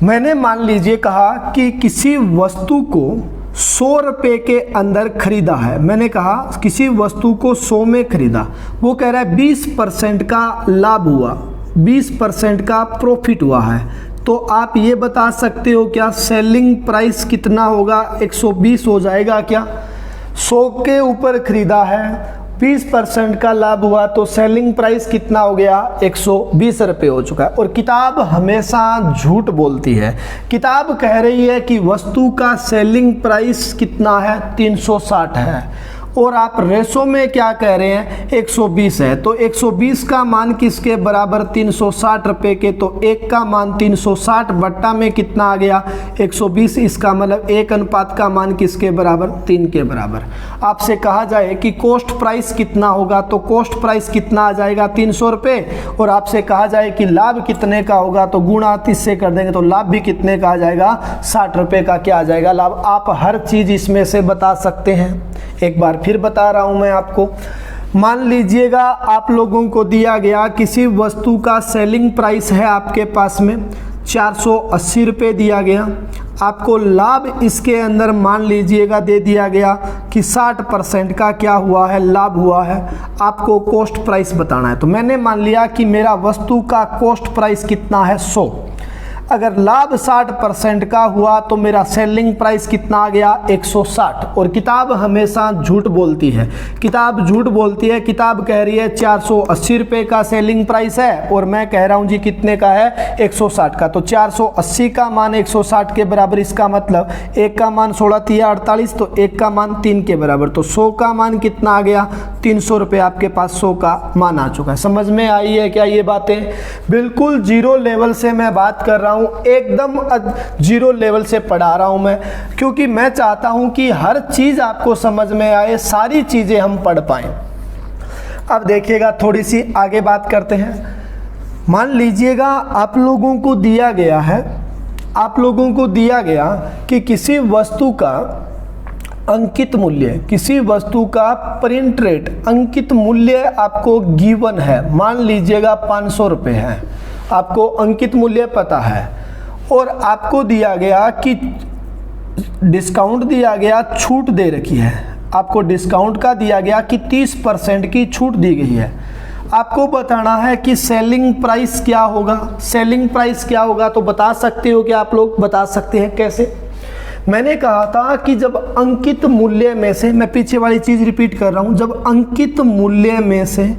A: मैंने मान लीजिए कहा कि किसी वस्तु को 100 रुपये के अंदर खरीदा है, मैंने कहा किसी वस्तु को 100 में खरीदा, वो कह रहा है 20% का लाभ हुआ, 20% का प्रॉफिट हुआ है, तो आप ये बता सकते हो क्या सेलिंग प्राइस कितना होगा 120 हो जाएगा क्या। 100 के ऊपर खरीदा है, 20% का लाभ हुआ, तो सेलिंग प्राइस कितना हो गया 120 रुपये हो चुका है। और किताब हमेशा झूठ बोलती है, किताब कह रही है कि वस्तु का सेलिंग प्राइस कितना है 360 है और आप रेशो में क्या कह रहे हैं 120 है, तो 120 का मान किसके बराबर 360 रुपये के, तो 1 का मान 360 बट्टा में कितना आ गया 120, इसका मतलब 1 अनुपात का मान किसके बराबर 3 के बराबर। आपसे कहा जाए कि कॉस्ट प्राइस कितना होगा, तो कॉस्ट प्राइस कितना आ जाएगा 300 रुपये, और आपसे कहा जाए कि लाभ कितने का होगा तो गुणा 30 से कर देंगे तो लाभ भी कितने का आ जाएगा 60 रुपये का क्या आ जाएगा लाभ। आप हर चीज़ इसमें से बता सकते हैं। एक बार फिर बता रहा हूं मैं आपको, मान लीजिएगा आप लोगों को दिया गया किसी वस्तु का सेलिंग प्राइस है आपके पास में 480 रुपये दिया गया, आपको लाभ इसके अंदर मान लीजिएगा दे दिया गया कि 60% का क्या हुआ है लाभ हुआ है, आपको कॉस्ट प्राइस बताना है। तो मैंने मान लिया कि मेरा वस्तु का कॉस्ट प्राइस कितना है 100, अगर लाभ 60% का हुआ तो मेरा सेलिंग प्राइस कितना आ गया 160। और किताब हमेशा झूठ बोलती है, किताब झूठ बोलती है, किताब कह रही है 480 रुपये का सेलिंग प्राइस है और मैं कह रहा हूं जी कितने का है 160 का, तो 480 का मान 160 के बराबर, इसका मतलब 1 का मान 16 तिया 48, तो 1 का मान 3 के बराबर, तो 100 का मान कितना आ गया 300 रुपये, आपके पास 100 का मान आ चुका है। समझ में आई है क्या ये बातें। बिल्कुल जीरो लेवल से मैं बात कर रहा हूं, एकदम जीरो लेवल से पढ़ा रहा हूं मैं, क्योंकि मैं चाहता हूं कि हर चीज आपको समझ में आए, सारी चीजें हम पढ़ पाएं। अब देखिएगा थोड़ी सी आगे बात करते हैं। मान लीजिएगा आप लोगों को दिया गया है, आप लोगों को दिया गया कि किसी वस्तु का अंकित मूल्य, किसी वस्तु का प्रिंट रेट अंकित मूल्य आपको गिवन है, मान लीजिएगा 500 रुपये है, आपको अंकित मूल्य पता है और आपको दिया गया कि डिस्काउंट दिया गया, छूट दे रखी है, आपको डिस्काउंट का दिया गया कि 30% की छूट दी गई है। आपको बताना है कि सेलिंग प्राइस क्या होगा। सेलिंग प्राइस क्या होगा तो बता सकते हो कि आप लोग बता सकते हैं कैसे? मैंने कहा था कि जब अंकित मूल्य में से, मैं पीछे वाली चीज़ रिपीट कर रहा हूँ, जब अंकित मूल्य में से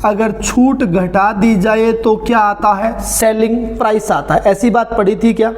A: अगर छूट घटा दी जाए तो क्या आता है? सेलिंग प्राइस आता है। ऐसी बात पड़ी थी क्या?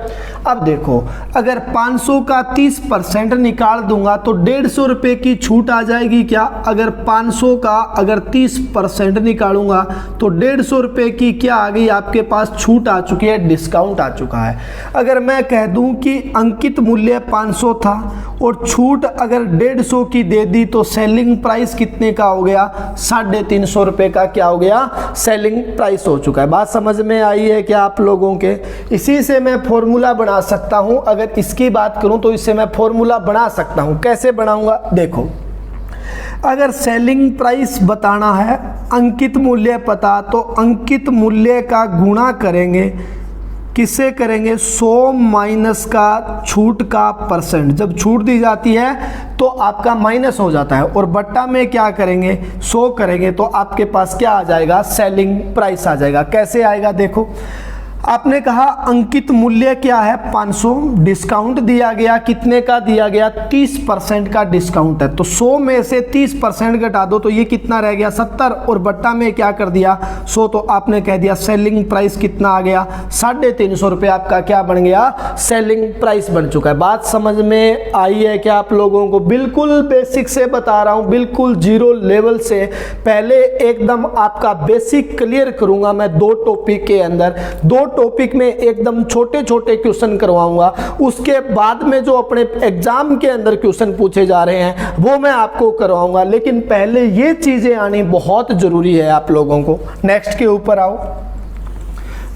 A: अब देखो, अगर 500 का 30% निकाल दूंगा तो 150 रुपये की छूट आ जाएगी क्या? अगर 500 का अगर 30% निकालूंगा तो 150 रुपये की क्या आ गई? आपके पास छूट आ चुकी है, डिस्काउंट आ चुका है। अगर मैं कह दूं कि अंकित मूल्य 500 था और छूट अगर 150 की दे दी तो सेलिंग प्राइस कितने का हो गया? 350 रुपये का क्या हो गया? सेलिंग प्राइस हो चुका है। बात समझ में आई है क्या आप लोगों के? इसी से मैं फॉर्मूला बना सकता हूं। अगर इसकी बात करूं तो इससे मैं फॉर्मूला बना सकता हूं। कैसे बनाऊंगा? देखो, अगर सेलिंग प्राइस बताना है, अंकित मूल्य पता, तो अंकित मूल्य का गुणा करेंगे, किससे करेंगे? 100 माइनस का छूट का परसेंट। जब छूट दी जाती है तो आपका माइनस हो जाता है, और बट्टा में क्या करेंगे? 100 करेंगे तो आपके पास क्या आ जाएगा? सेलिंग प्राइस आ जाएगा। कैसे आएगा? देखो, आपने कहा अंकित मूल्य क्या है? 500, डिस्काउंट दिया गया, कितने का दिया गया? 30% का डिस्काउंट है, तो 100 में से 30% घटा दो तो ये कितना रह गया? 70, और बट्टा में क्या कर दिया? 100, तो आपने कह दिया सेलिंग प्राइस कितना आ गया? 350 रुपये आपका क्या बन गया? सेलिंग प्राइस बन चुका है। बात समझ में आई है क्या आप लोगों को? बिल्कुल बेसिक से बता रहा हूँ, बिल्कुल जीरो लेवल से। पहले एकदम आपका बेसिक क्लियर करूंगा मैं 2 टॉपिक के अंदर। 2 टॉपिक में एकदम छोटे छोटे क्वेश्चन करवाऊंगा, उसके बाद में जो अपने एग्जाम के अंदर क्वेश्चन पूछे जा रहे हैं वो मैं आपको करवाऊंगा। लेकिन पहले ये चीजें आनी बहुत जरूरी है आप लोगों को। नेक्स्ट के ऊपर आओ।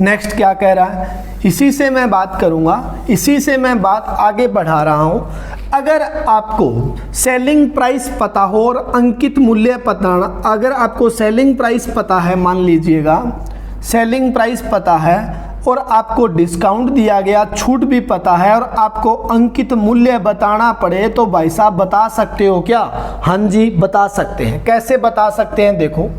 A: नेक्स्ट क्या कह रहा है? इसी से मैं बात करूंगा, इसी से मैं बात आगे बढ़ा रहा हूं। अगर आपको सेलिंग प्राइस पता हो और अंकित मूल्य पता, अगर आपको सेलिंग प्राइस पता है, मान लीजिएगा सेलिंग प्राइस पता है और आपको डिस्काउंट दिया गया, छूट भी पता है, और आपको अंकित मूल्य बताना पड़े तो भाई साहब बता सकते हो क्या? हाँ जी, बता सकते हैं। कैसे बता सकते हैं? देखो,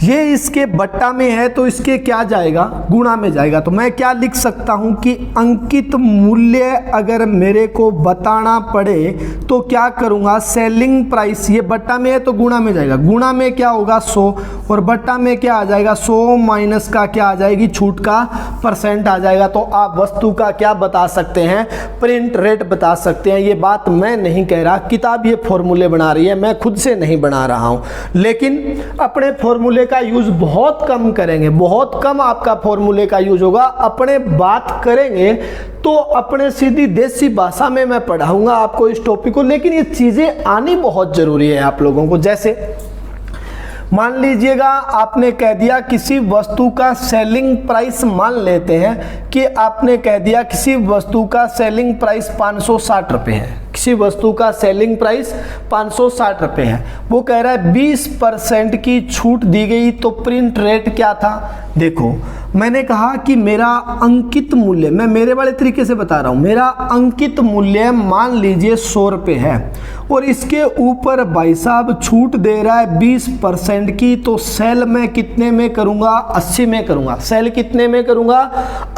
A: ये इसके बट्टा में है तो इसके क्या जाएगा? गुणा में जाएगा। तो मैं क्या लिख सकता हूं कि अंकित मूल्य अगर मेरे को बताना पड़े तो क्या करूंगा? सेलिंग प्राइस, ये बट्टा में है तो गुणा में जाएगा। गुणा में क्या होगा? 100, और बट्टा में क्या आ जाएगा? 100 माइनस का क्या आ जाएगी? छूट का परसेंट आ जाएगा। तो आप वस्तु का क्या बता सकते हैं? प्रिंट रेट बता सकते हैं। ये बात मैं नहीं कह रहा, किताब ये फॉर्मूले बना रही है, मैं खुद से नहीं बना रहा हूं। लेकिन अपने फॉर्मूले का यूज बहुत कम करेंगे, बहुत कम आपका फॉर्मूले का यूज होगा। अपने बात करेंगे तो अपने सीधी देसी भाषा में मैं पढ़ाऊंगा आपको इस टॉपिक को। लेकिन ये चीजें आनी बहुत जरूरी है आप लोगों को। जैसे मान लीजिएगा आपने कह दिया किसी वस्तु का सेलिंग प्राइस, मान लेते हैं कि आपने कह दिया किसी वस्तु का सेलिंग प्राइस 560 रुपये है, किसी वस्तु का सेलिंग प्राइस 560 रुपये है। वो कह रहा है 20% की छूट दी गई, तो प्रिंट रेट क्या था? देखो, मैंने कहा कि मेरा अंकित मूल्य, मैं मेरे वाले तरीके से बता रहा हूं, मेरा अंकित मूल्य मान लीजिए 100 रुपये है और इसके ऊपर भाई साहब छूट दे रहा है 20% की, तो सेल मैं कितने में करूंगा? 80 में करूंगा। सेल कितने में करूंगा?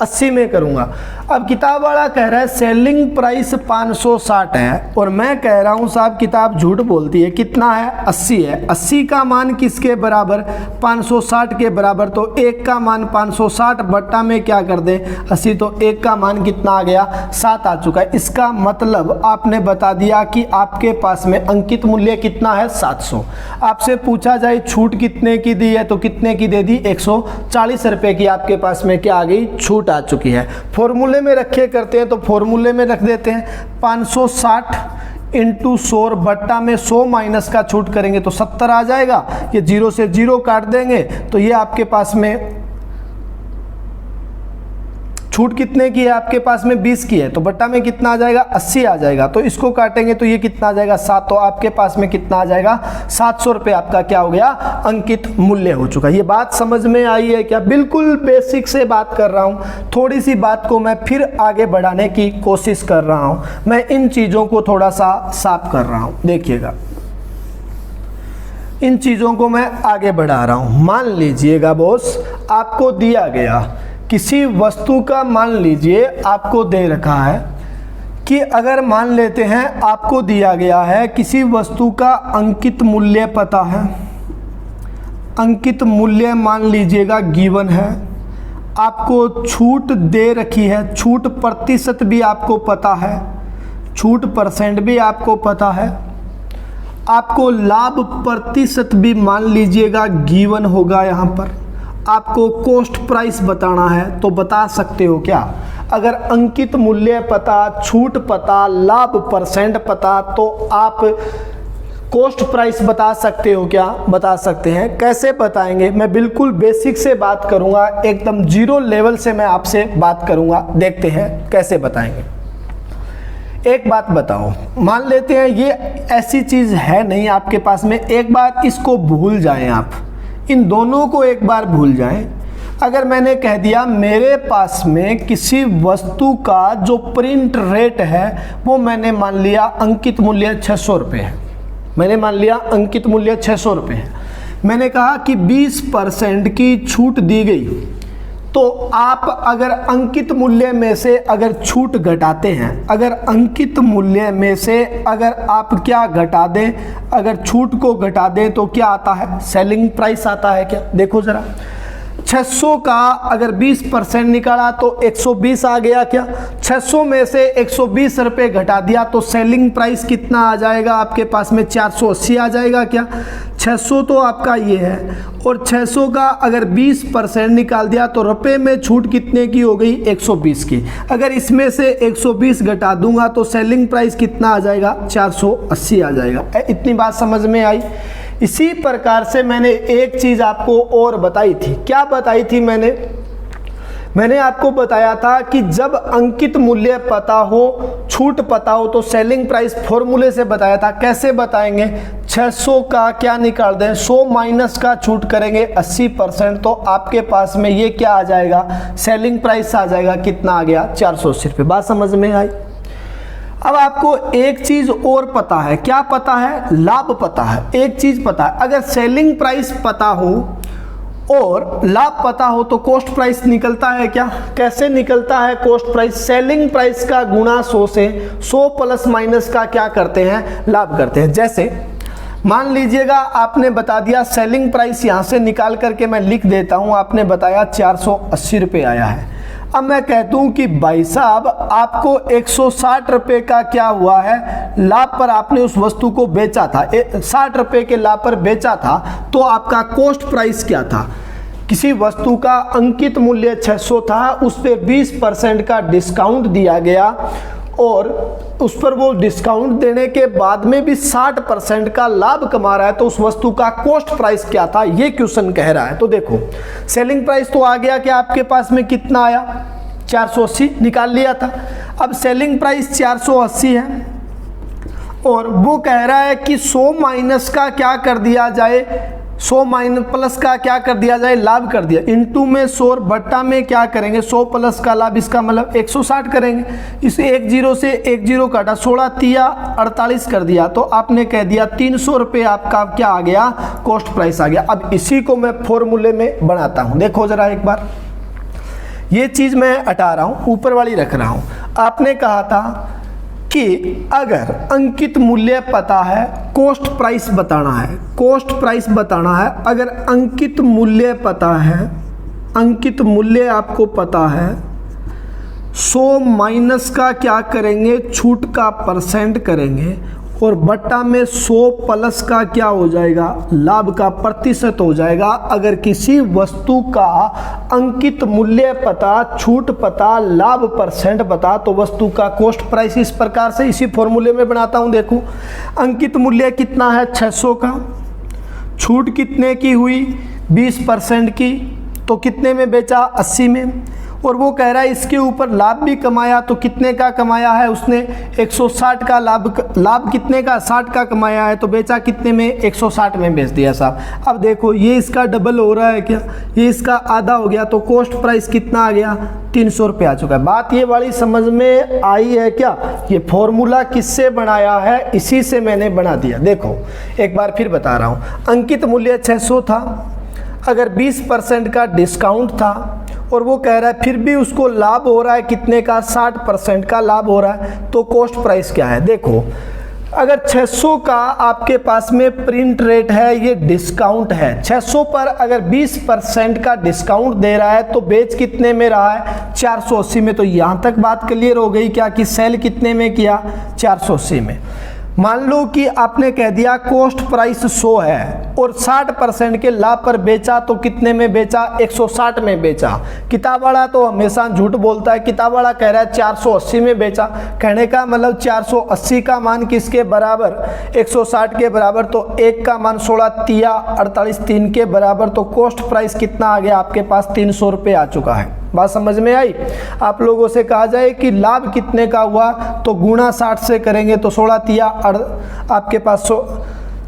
A: 80 में करूंगा। अब किताब वाला कह रहा है सेलिंग प्राइस 560 है और मैं कह रहा हूं साहब किताब झूठ बोलती है। कितना है? 80 है। 80 का मान किसके बराबर? 560 के बराबर। तो 1 का मान 560 बट्टा में क्या कर दे? 80, तो 1 का मान कितना आ गया? 7 आ चुका है। इसका मतलब आपने बता दिया कि आपके पास में अंकित मूल्य कितना है? 700। आपसे पूछा जाए छूट कितने की दी है तो कितने की दे दी? 140 रुपए की आपके पास में क्या आ गई? छूट आ चुकी है। फॉर्मूले में रखे करते हैं तो फॉर्मूले में रख देते हैं 560 इंटू 100 बट्टा में 100 माइनस का छूट करेंगे तो 70 आ जाएगा। ये 0 से 0 काट देंगे तो ये आपके पास में छूट कितने की है आपके पास में 20 की है, तो बट्टा में कितना आ जाएगा 80 आ जाएगा। तो इसको काटेंगे तो ये कितना आ जाएगा 7, तो आपके पास में कितना आ जाएगा 700 रुपये आपका क्या हो गया अंकित मूल्य हो चुका। ये बात समझ में आई है क्या? बिल्कुल बेसिक से बात कर रहा हूँ, थोड़ी सी बात को मैं फिर आगे बढ़ाने की कोशिश कर रहा हूँ, मैं इन चीज़ों को थोड़ा सा साफ कर रहा हूँ। देखिएगा इन चीज़ों को मैं आगे बढ़ा रहा हूँ। मान लीजिएगा बॉस आपको दिया गया किसी वस्तु का, मान लीजिए आपको दे रखा है कि अगर मान लेते हैं आपको दिया गया है किसी वस्तु का अंकित मूल्य पता है, अंकित मूल्य मान लीजिएगा गिवन है, आपको छूट दे रखी है, छूट प्रतिशत भी आपको पता है, छूट परसेंट भी आपको पता है, आपको लाभ प्रतिशत भी मान लीजिएगा गिवन होगा। यहाँ पर आपको कॉस्ट प्राइस बताना है, तो बता सकते हो क्या? अगर अंकित मूल्य पता, छूट पता, लाभ परसेंट पता, तो आप कॉस्ट प्राइस बता सकते हो क्या? बता सकते हैं। कैसे बताएंगे? मैं बिल्कुल बेसिक से बात करूंगा, एकदम जीरो लेवल से मैं आपसे बात करूंगा। देखते हैं कैसे बताएंगे। एक बात बताओ, मान लेते हैं ये ऐसी चीज़ है नहीं आपके पास में, एक बार इसको भूल जाएं आप, इन दोनों को एक बार भूल जाएं। अगर मैंने कह दिया मेरे पास में किसी वस्तु का जो प्रिंट रेट है वो मैंने मान लिया अंकित मूल्य 600 रुपये है, मैंने मान लिया अंकित मूल्य 600 रुपये है, मैंने कहा कि 20% की छूट दी गई, तो आप अगर अंकित मूल्य में से अगर छूट घटाते हैं, अगर अंकित मूल्य में से अगर आप क्या घटा दें, अगर छूट को घटा दें तो क्या आता है? सेलिंग प्राइस आता है क्या? देखो ज़रा, 600 का अगर 20% निकाला तो 120 आ गया क्या? 600 में से 120 रुपये घटा दिया तो सेलिंग प्राइस कितना आ जाएगा आपके पास में? 480 आ जाएगा क्या? 600 तो आपका ये है, और 600 का अगर 20% निकाल दिया तो रुपए में छूट कितने की हो गई? 120 की। अगर इसमें से 120 घटा दूंगा तो सेलिंग प्राइस कितना आ जाएगा? 480 आ जाएगा। इतनी बात समझ में आई? इसी प्रकार से मैंने एक चीज़ आपको और बताई थी। क्या बताई थी मैंने आपको बताया था कि जब अंकित मूल्य पता हो, छूट पता हो, तो सेलिंग प्राइस फॉर्मूले से बताया था। कैसे बताएंगे? 600 का क्या निकाल दें, 100 माइनस का छूट करेंगे 80%, तो आपके पास में ये क्या आ जाएगा? सेलिंग प्राइस आ जाएगा। कितना आ गया? 480 रुपये। बात समझ में आई? अब आपको एक चीज और पता है। क्या पता है? लाभ पता है। एक चीज पता है, अगर सेलिंग प्राइस पता हो और लाभ पता हो तो कॉस्ट प्राइस निकलता है क्या? कैसे निकलता है कॉस्ट प्राइस? सेलिंग प्राइस का गुणा 100 से 100 प्लस माइनस का क्या करते हैं? लाभ करते हैं। जैसे मान लीजिएगा आपने बता दिया सेलिंग प्राइस, यहां से निकाल करके मैं लिख देता हूं, आपने बताया 480 रुपये आया है। अब मैं कहता हूं कि भाई साहब आपको 160 रुपये का क्या हुआ है? लाभ पर आपने उस वस्तु को बेचा था, 60 रुपये के लाभ पर बेचा था, तो आपका कॉस्ट प्राइस क्या था? किसी वस्तु का अंकित मूल्य 600 था, उस पर 20% का डिस्काउंट दिया गया, और उस पर वो डिस्काउंट देने के बाद में भी 60% का लाभ कमा रहा है, तो उस वस्तु का कॉस्ट प्राइस क्या था? ये क्वेश्चन कह रहा है। तो देखो सेलिंग प्राइस तो आ गया कि आपके पास में कितना आया? 480 निकाल लिया था। अब सेलिंग प्राइस 480 है और वो कह रहा है कि 100 माइनस का क्या कर दिया जाए? 100 माइनस प्लस का क्या कर दिया जाए? लाभ कर दिया। इनटू में 100 बट्टा में क्या करेंगे? 100 प्लस का लाभ, इसका मतलब 160 करेंगे। इसे 1 0 से 1 0 काटा, 16 तिया 48 कर दिया, तो आपने कह दिया 300 रुपये आपका क्या आ गया? कॉस्ट प्राइस आ गया। अब इसी को मैं फॉर्मूले में बनाता हूँ। देखो जरा एक बार, ये चीज़ मैं हटा रहा हूँ, ऊपर वाली रख रहा हूँ। आपने कहा था कि अगर अंकित मूल्य पता है, कॉस्ट प्राइस बताना है, कॉस्ट प्राइस बताना है। अगर अंकित मूल्य पता है, अंकित मूल्य आपको पता है, 100 माइनस का क्या करेंगे? छूट का परसेंट करेंगे, और बट्टा में 100 प्लस का क्या हो जाएगा? लाभ का प्रतिशत हो जाएगा। अगर किसी वस्तु का अंकित मूल्य पता, छूट पता, लाभ परसेंट पता, तो वस्तु का कॉस्ट प्राइस इस प्रकार से इसी फॉर्मूले में बनाता हूं। देखो अंकित मूल्य कितना है? 600 का, छूट कितने की हुई? 20% की, तो कितने में बेचा? 80 में, और वो कह रहा है इसके ऊपर लाभ भी कमाया, तो कितने का कमाया है उसने 160 का लाभ कितने का 60 का कमाया है, तो बेचा कितने में 160 में बेच दिया साहब। अब देखो ये इसका डबल हो रहा है क्या, ये इसका आधा हो गया, तो कॉस्ट प्राइस कितना आ गया 300 रुपये आ चुका है। बात ये वाली समझ में आई है क्या, ये फॉर्मूला किससे बनाया है, इसी से मैंने बना दिया। देखो एक बार फिर बता रहा हूँ, अंकित मूल्य 600 था, अगर 20% का डिस्काउंट था और वो कह रहा है फिर भी उसको लाभ हो रहा है कितने का 60% का लाभ हो रहा है, तो कॉस्ट प्राइस क्या है। देखो अगर 600 का आपके पास में प्रिंट रेट है, ये डिस्काउंट है, 600 पर अगर 20% का डिस्काउंट दे रहा है तो बेच कितने में रहा है 480 में। तो यहाँ तक बात क्लियर हो गई क्या कि सेल कितने में किया 480 में। मान लो कि आपने कह दिया कॉस्ट प्राइस 100 है और 60% के लाभ पर बेचा, तो कितने में बेचा 160 में बेचा। किताब वाला तो हमेशा झूठ बोलता है, किताब वाला कह रहा है 480 में बेचा, कहने का मतलब 480 का मान किसके बराबर 160 के बराबर, तो 1 का मान 16 तिया 48 3 के बराबर, तो कॉस्ट प्राइस कितना आ गया आपके पास 300 रुपये आ चुका है। बात समझ में आई। आप लोगों से कहा जाए कि लाभ कितने का हुआ, तो गुणा 60 से करेंगे, तो 16 तिया आपके पास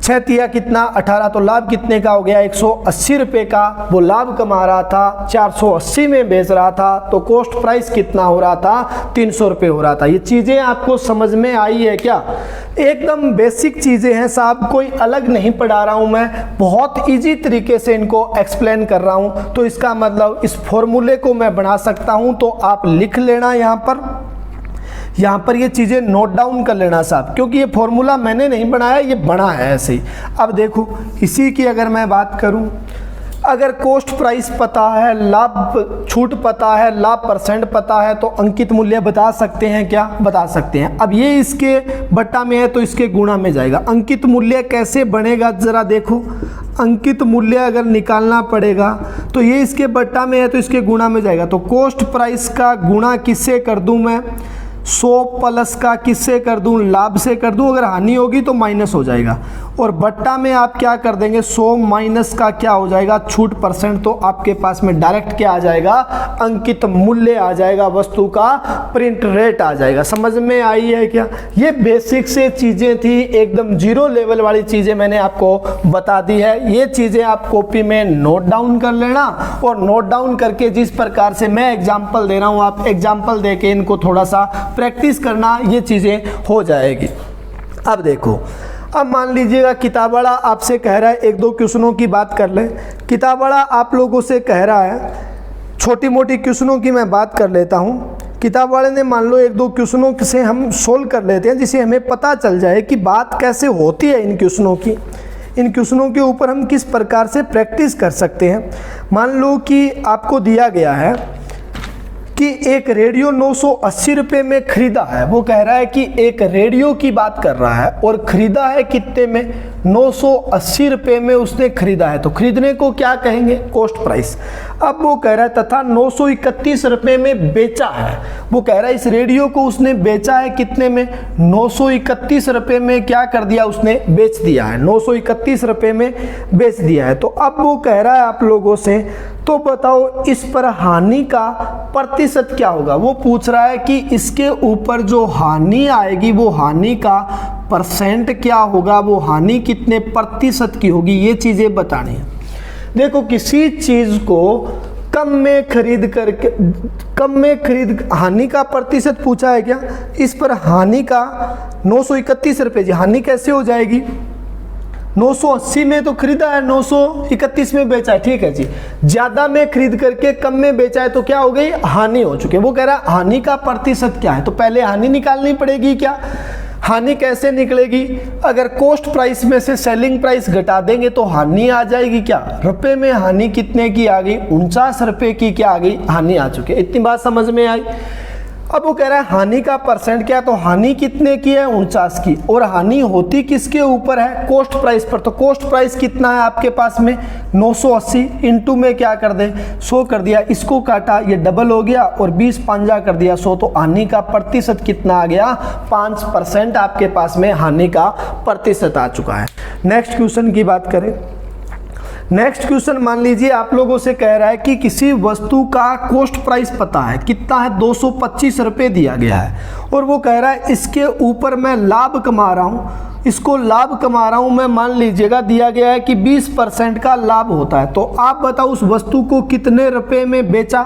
A: 6 तिया कितना 18, तो लाभ कितने का हो गया 180 रुपये का वो लाभ कमा रहा था, 480 में बेच रहा था, तो कॉस्ट प्राइस कितना हो रहा था 300 रुपये हो रहा था। ये चीज़ें आपको समझ में आई है क्या, एकदम बेसिक चीज़ें हैं साहब, कोई अलग नहीं पढ़ा रहा हूँ मैं, बहुत इजी तरीके से इनको एक्सप्लेन कर रहा हूँ। तो इसका मतलब इस फॉर्मूले को मैं बना सकता हूँ, तो आप लिख लेना यहाँ पर ये चीज़ें नोट डाउन कर लेना साहब, क्योंकि ये फॉर्मूला मैंने नहीं बनाया, ये बना है ऐसे ही। अब देखो इसी की अगर मैं बात करूँ, अगर कॉस्ट प्राइस पता है, लाभ छूट पता है, लाभ परसेंट पता है, तो अंकित मूल्य बता सकते हैं क्या, बता सकते हैं। अब ये इसके बट्टा में है तो इसके गुणा में जाएगा। अंकित मूल्य कैसे बनेगा ज़रा देखो, अंकित मूल्य अगर निकालना पड़ेगा तो ये इसके बट्टा में है तो इसके गुणा में जाएगा, तो कॉस्ट प्राइस का गुणा किससे कर दूं मैं 100 प्लस का किससे कर दूं लाभ से कर दूं, अगर हानि होगी तो माइनस हो जाएगा, और बट्टा में आप क्या कर देंगे 100 माइनस का क्या हो जाएगा छूट परसेंट, तो आपके पास में डायरेक्ट क्या आ जाएगा अंकित मूल्य आ जाएगा, वस्तु का प्रिंट रेट आ जाएगा। समझ में आई है क्या, ये बेसिक से चीज़ें थी, एकदम जीरो लेवल वाली चीज़ें मैंने आपको बता दी है। ये चीज़ें आप कॉपी में नोट डाउन कर लेना, और नोट डाउन करके जिस प्रकार से मैं एग्जाम्पल दे रहा हूँ आप एग्जाम्पल दे के इनको थोड़ा सा प्रैक्टिस करना, ये चीज़ें हो जाएगी। अब देखो, अब मान लीजिएगा किताब वाला आपसे कह रहा है, एक दो क्वेश्चनों की बात कर लें। किताब वाला आप लोगों से कह रहा है, छोटी मोटी क्वेश्चनों की मैं बात कर लेता हूँ। किताब वाले ने मान लो एक दो क्वेश्चनों से हम सोल्व कर लेते हैं, जिससे हमें पता चल जाए कि बात कैसे होती है इन क्वेश्चनों की, इन क्वेश्चनों के ऊपर हम किस प्रकार से प्रैक्टिस कर सकते हैं। मान लो कि आपको दिया गया है कि एक रेडियो 980 रुपये में खरीदा है, वो कह रहा है कि एक रेडियो की बात कर रहा है और खरीदा है कितने में 980 रुपये में उसने खरीदा है, तो खरीदने को क्या कहेंगे कॉस्ट प्राइस। अब वो कह रहा है तथा 931 रुपये में बेचा है, वो कह रहा है इस रेडियो को उसने बेचा है कितने में 931 रुपये में क्या कर दिया उसने बेच दिया है, 931 रुपये में बेच दिया है। तो अब वो कह रहा है आप लोगों से, तो बताओ इस पर हानि का प्रतिशत क्या होगा। वो पूछ रहा है कि इसके ऊपर जो हानि आएगी वो हानि का परसेंट क्या होगा, वो हानि कितने प्रतिशत की होगी, ये चीज़ें बतानी है। देखो किसी चीज़ को कम में खरीद करके, कम में खरीद, हानि का प्रतिशत पूछा है क्या, इस पर हानि का 931 रुपये जी, हानि कैसे हो जाएगी 980 में तो खरीदा है 931 में बेचा है, ठीक है जी। ज़्यादा में खरीद करके कम में बेचा है तो क्या हो गई हानि हो चुकी है। वो कह रहा है हानि का प्रतिशत क्या है, तो पहले हानि निकालनी पड़ेगी। क्या हानि कैसे निकलेगी, अगर कॉस्ट प्राइस में से सेलिंग प्राइस घटा देंगे तो हानि आ जाएगी क्या रुपए में, हानि कितने की आ गई 49 रुपये की क्या आ गई हानि आ चुकी है। इतनी बात समझ में आई। अब वो कह रहा है हानि का परसेंट क्या, तो हानि कितने की है 49 की, और हानि होती किसके ऊपर है कॉस्ट प्राइस पर, तो कॉस्ट प्राइस कितना है आपके पास में 980 इंटू में क्या कर दे 100 कर दिया, इसको काटा ये डबल हो गया और 20 पंजा कर दिया 100, तो हानि का प्रतिशत कितना आ गया 5% आपके पास में हानि का प्रतिशत आ चुका है। नेक्स्ट क्वेश्चन की बात करें, नेक्स्ट क्वेश्चन मान लीजिए आप लोगों से कह रहा है कि किसी वस्तु का कॉस्ट प्राइस पता है कितना है, 225 रुपये दिया गया है और वो कह रहा है इसके ऊपर मैं लाभ कमा रहा हूँ, इसको लाभ कमा रहा हूँ मैं, मान लीजिएगा दिया गया है कि 20% का लाभ होता है। तो आप बताओ उस वस्तु को कितने रुपए में बेचा।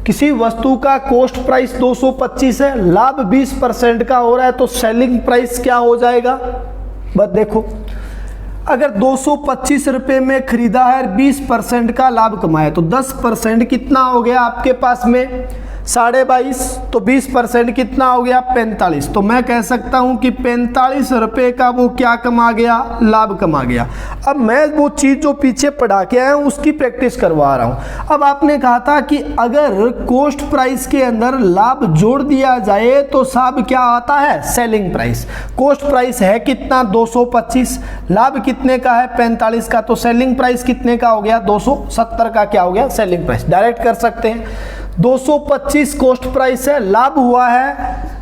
A: किसी वस्तु का कॉस्ट प्राइस 225 है, लाभ 20% का हो रहा है, तो सेलिंग प्राइस क्या हो जाएगा। बस देखो, अगर 225 रुपये में खरीदा है, 20% का लाभ कमाया, तो 10% कितना हो गया आपके पास में 22.5, तो 20% कितना हो गया 45। तो मैं कह सकता हूं कि 45 रुपये का वो क्या कमा गया, लाभ कमा गया। अब मैं वो चीज़ जो पीछे पढ़ा के आया हूं उसकी प्रैक्टिस करवा रहा हूं। अब आपने कहा था कि अगर कॉस्ट प्राइस के अंदर लाभ जोड़ दिया जाए तो साहब क्या आता है, सेलिंग प्राइस। कॉस्ट प्राइस है कितना 225, लाभ कितने का है 45 का, तो सेलिंग प्राइस कितने का हो गया 270 का क्या हो गया सेलिंग प्राइस। डायरेक्ट कर सकते हैं, 225 कॉस्ट प्राइस है, लाभ हुआ है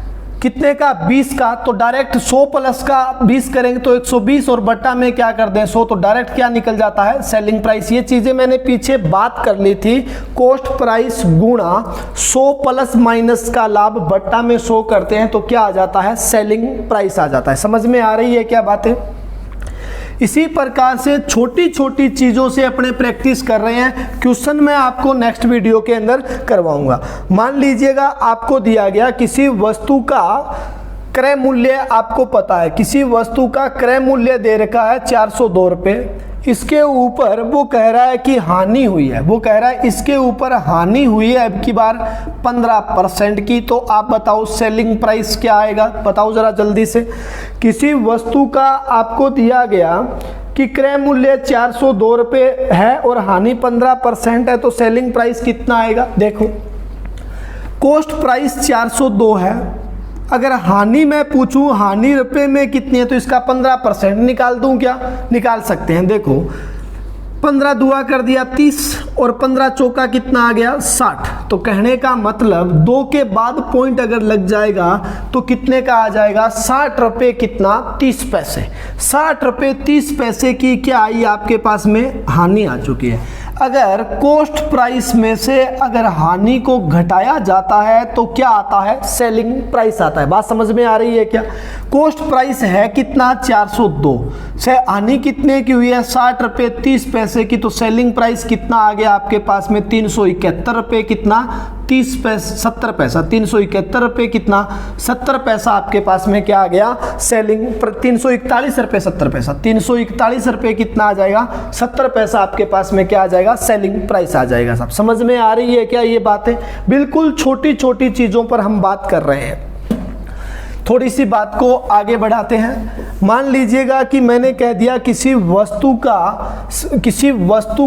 A: कितने का 20 का, तो डायरेक्ट 100 प्लस का 20 करेंगे तो 120 और बट्टा में क्या कर दें 100, तो डायरेक्ट क्या निकल जाता है सेलिंग प्राइस। ये चीजें मैंने पीछे बात कर ली थी, कॉस्ट प्राइस गुणा 100 प्लस माइनस का लाभ बट्टा में 100 करते हैं तो क्या आ जाता है सेलिंग प्राइस आ जाता है। समझ में आ रही है क्या बातें। इसी प्रकार से छोटी छोटी चीज़ों से अपने प्रैक्टिस कर रहे हैं। क्वेश्चन मैं आपको नेक्स्ट वीडियो के अंदर करवाऊंगा। मान लीजिएगा आपको दिया गया किसी वस्तु का क्रय मूल्य, आपको पता है किसी वस्तु का क्रय मूल्य दे रखा है 402 रुपये, इसके ऊपर वो कह रहा है कि हानि हुई है, वो कह रहा है इसके ऊपर हानि हुई है अब की बार 15% की, तो आप बताओ सेलिंग प्राइस क्या आएगा, बताओ जरा जल्दी से। किसी वस्तु का आपको दिया गया कि क्रय मूल्य 402 रुपये है और हानि 15% है, तो सेलिंग प्राइस कितना आएगा। देखो कॉस्ट प्राइस 402 है, अगर हानि मैं पूछूं हानि रुपए में कितनी है तो इसका 15% निकाल दूं क्या, निकाल सकते हैं। देखो 15 दुआ कर दिया 30 और 15 चौका कितना आ गया 60। तो कहने का मतलब 2 के बाद पॉइंट अगर लग जाएगा तो कितने का आ जाएगा 60 रुपये कितना 30 पैसे। 60 रुपये 30 पैसे की क्या आई आपके पास में हानि आ चुकी है। अगर कॉस्ट प्राइस में से अगर हानि को घटाया जाता है तो क्या आता है सेलिंग प्राइस आता है। बात समझ में आ रही है क्या। कॉस्ट प्राइस है कितना 402 से हानि कितने की हुई है 60 रुपये 30 पैसे की, तो सेलिंग प्राइस कितना आ गया आपके पास में 371 रुपये कितना 30 पैसे 70 पैसा, 371 रुपये कितना 70 पैसा आपके पास में क्या आ गया सेलिंग 341 रुपये 70 पैसा, 341 रुपये कितना आ जाएगा 70 पैसा आपके पास में क्या आ जाएगा सेलिंग प्राइस आ जाएगा। सब समझ में आ रही है क्या ये बातें। बिल्कुल छोटी छोटी चीज़ों पर हम बात कर रहे हैं। थोड़ी सी बात को आगे बढ़ाते हैं। मान लीजिएगा कि मैंने कह दिया किसी वस्तु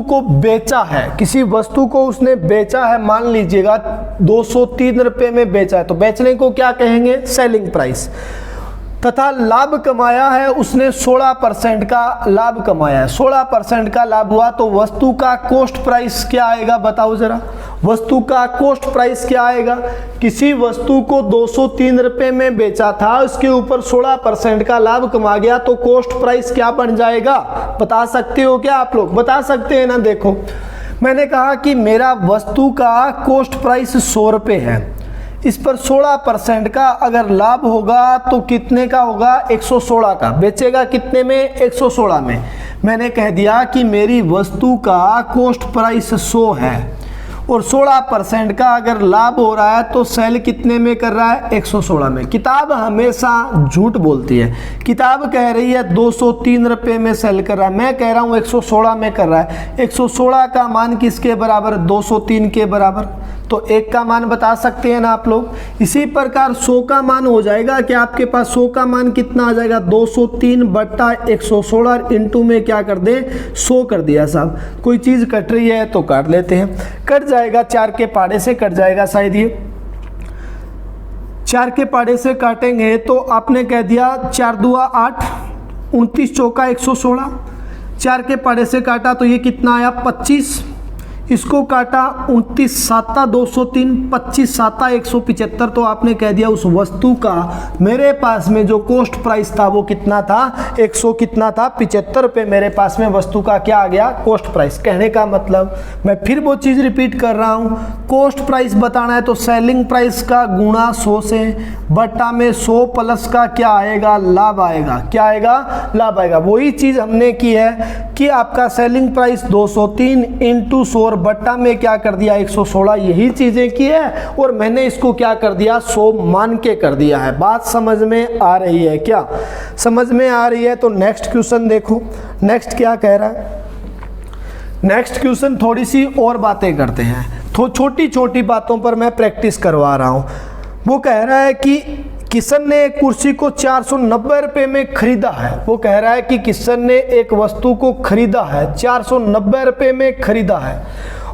A: को बेचा है, किसी वस्तु को उसने बेचा है, मान लीजिएगा 203 रुपये में बेचा है, तो बेचने को क्या कहेंगे सेलिंग प्राइस। तथा लाभ कमाया है उसने 16% का लाभ कमाया है, 16% का लाभ हुआ, तो वस्तु का कॉस्ट प्राइस क्या आएगा बताओ जरा। वस्तु का कॉस्ट प्राइस क्या आएगा। किसी वस्तु को 203 रुपये में बेचा था, उसके ऊपर 16% का लाभ कमा गया, तो कॉस्ट प्राइस क्या बन जाएगा बता सकते हो क्या आप लोग, बता सकते हैं ना। देखो मैंने कहा कि मेरा वस्तु का कॉस्ट प्राइस 100 रुपये है, इस पर 16% का अगर लाभ होगा तो कितने का होगा 116 का, बेचेगा कितने में 116 में। मैंने कह दिया कि मेरी वस्तु का कॉस्ट प्राइस 100 है और 16% का अगर लाभ हो रहा है तो सेल कितने में कर रहा है 116 में। किताब हमेशा झूठ बोलती है, किताब कह रही है 203 रुपये में सेल कर रहा है, मैं कह रहा हूँ 116 में कर रहा है। 116 का मान किसके बराबर 203 के बराबर, तो 1 का मान बता सकते हैं ना आप लोग। इसी प्रकार 100 का मान हो जाएगा कि आपके पास 100 का मान कितना आ जाएगा 203 बट्टा 116 इंटू में क्या कर दे 100 कर दिया साहब। कोई चीज़ कट रही है तो काट लेते हैं, कट जाएगा 4 के पाड़े से कट जाएगा शायद ये 4 के पाड़े से काटेंगे तो आपने कह दिया 4 दुआ 8 29 चौका 116, 4 के पाड़े से काटा तो ये कितना आया 25, इसको काटा 29 साता 203, 25 साता 175, तो आपने कह दिया उस वस्तु का मेरे पास में जो कॉस्ट प्राइस था वो कितना था, 100 कितना था 75 रुपये मेरे पास में वस्तु का क्या आ गया, कॉस्ट प्राइस। कहने का मतलब मैं फिर वो चीज़ रिपीट कर रहा हूँ, कॉस्ट प्राइस बताना है तो सेलिंग प्राइस का गुणा 100 से बटा में 100 प्लस का क्या आएगा, लाभ आएगा। क्या आएगा, लाभ आएगा। वही चीज़ हमने की है कि आपका सेलिंग प्राइस 203 इंटू 100 बट्टा में क्या कर दिया 116, यही चीजें की है और मैंने इसको क्या कर दिया 100 मान के कर दिया है। बात समझ में आ रही है क्या, समझ में आ रही है। तो नेक्स्ट क्वेश्चन देखो, नेक्स्ट क्या कह रहा है। नेक्स्ट क्वेश्चन थोड़ी सी और बातें करते हैं, तो छोटी छोटी बातों पर मैं प्रैक्टिस करवा रहा हूं। वो कह रहा है कि किशन ने एक कुर्सी को 490 रुपये में खरीदा है। वो कह रहा है कि किशन ने एक वस्तु को खरीदा है, 490 रुपये में खरीदा है,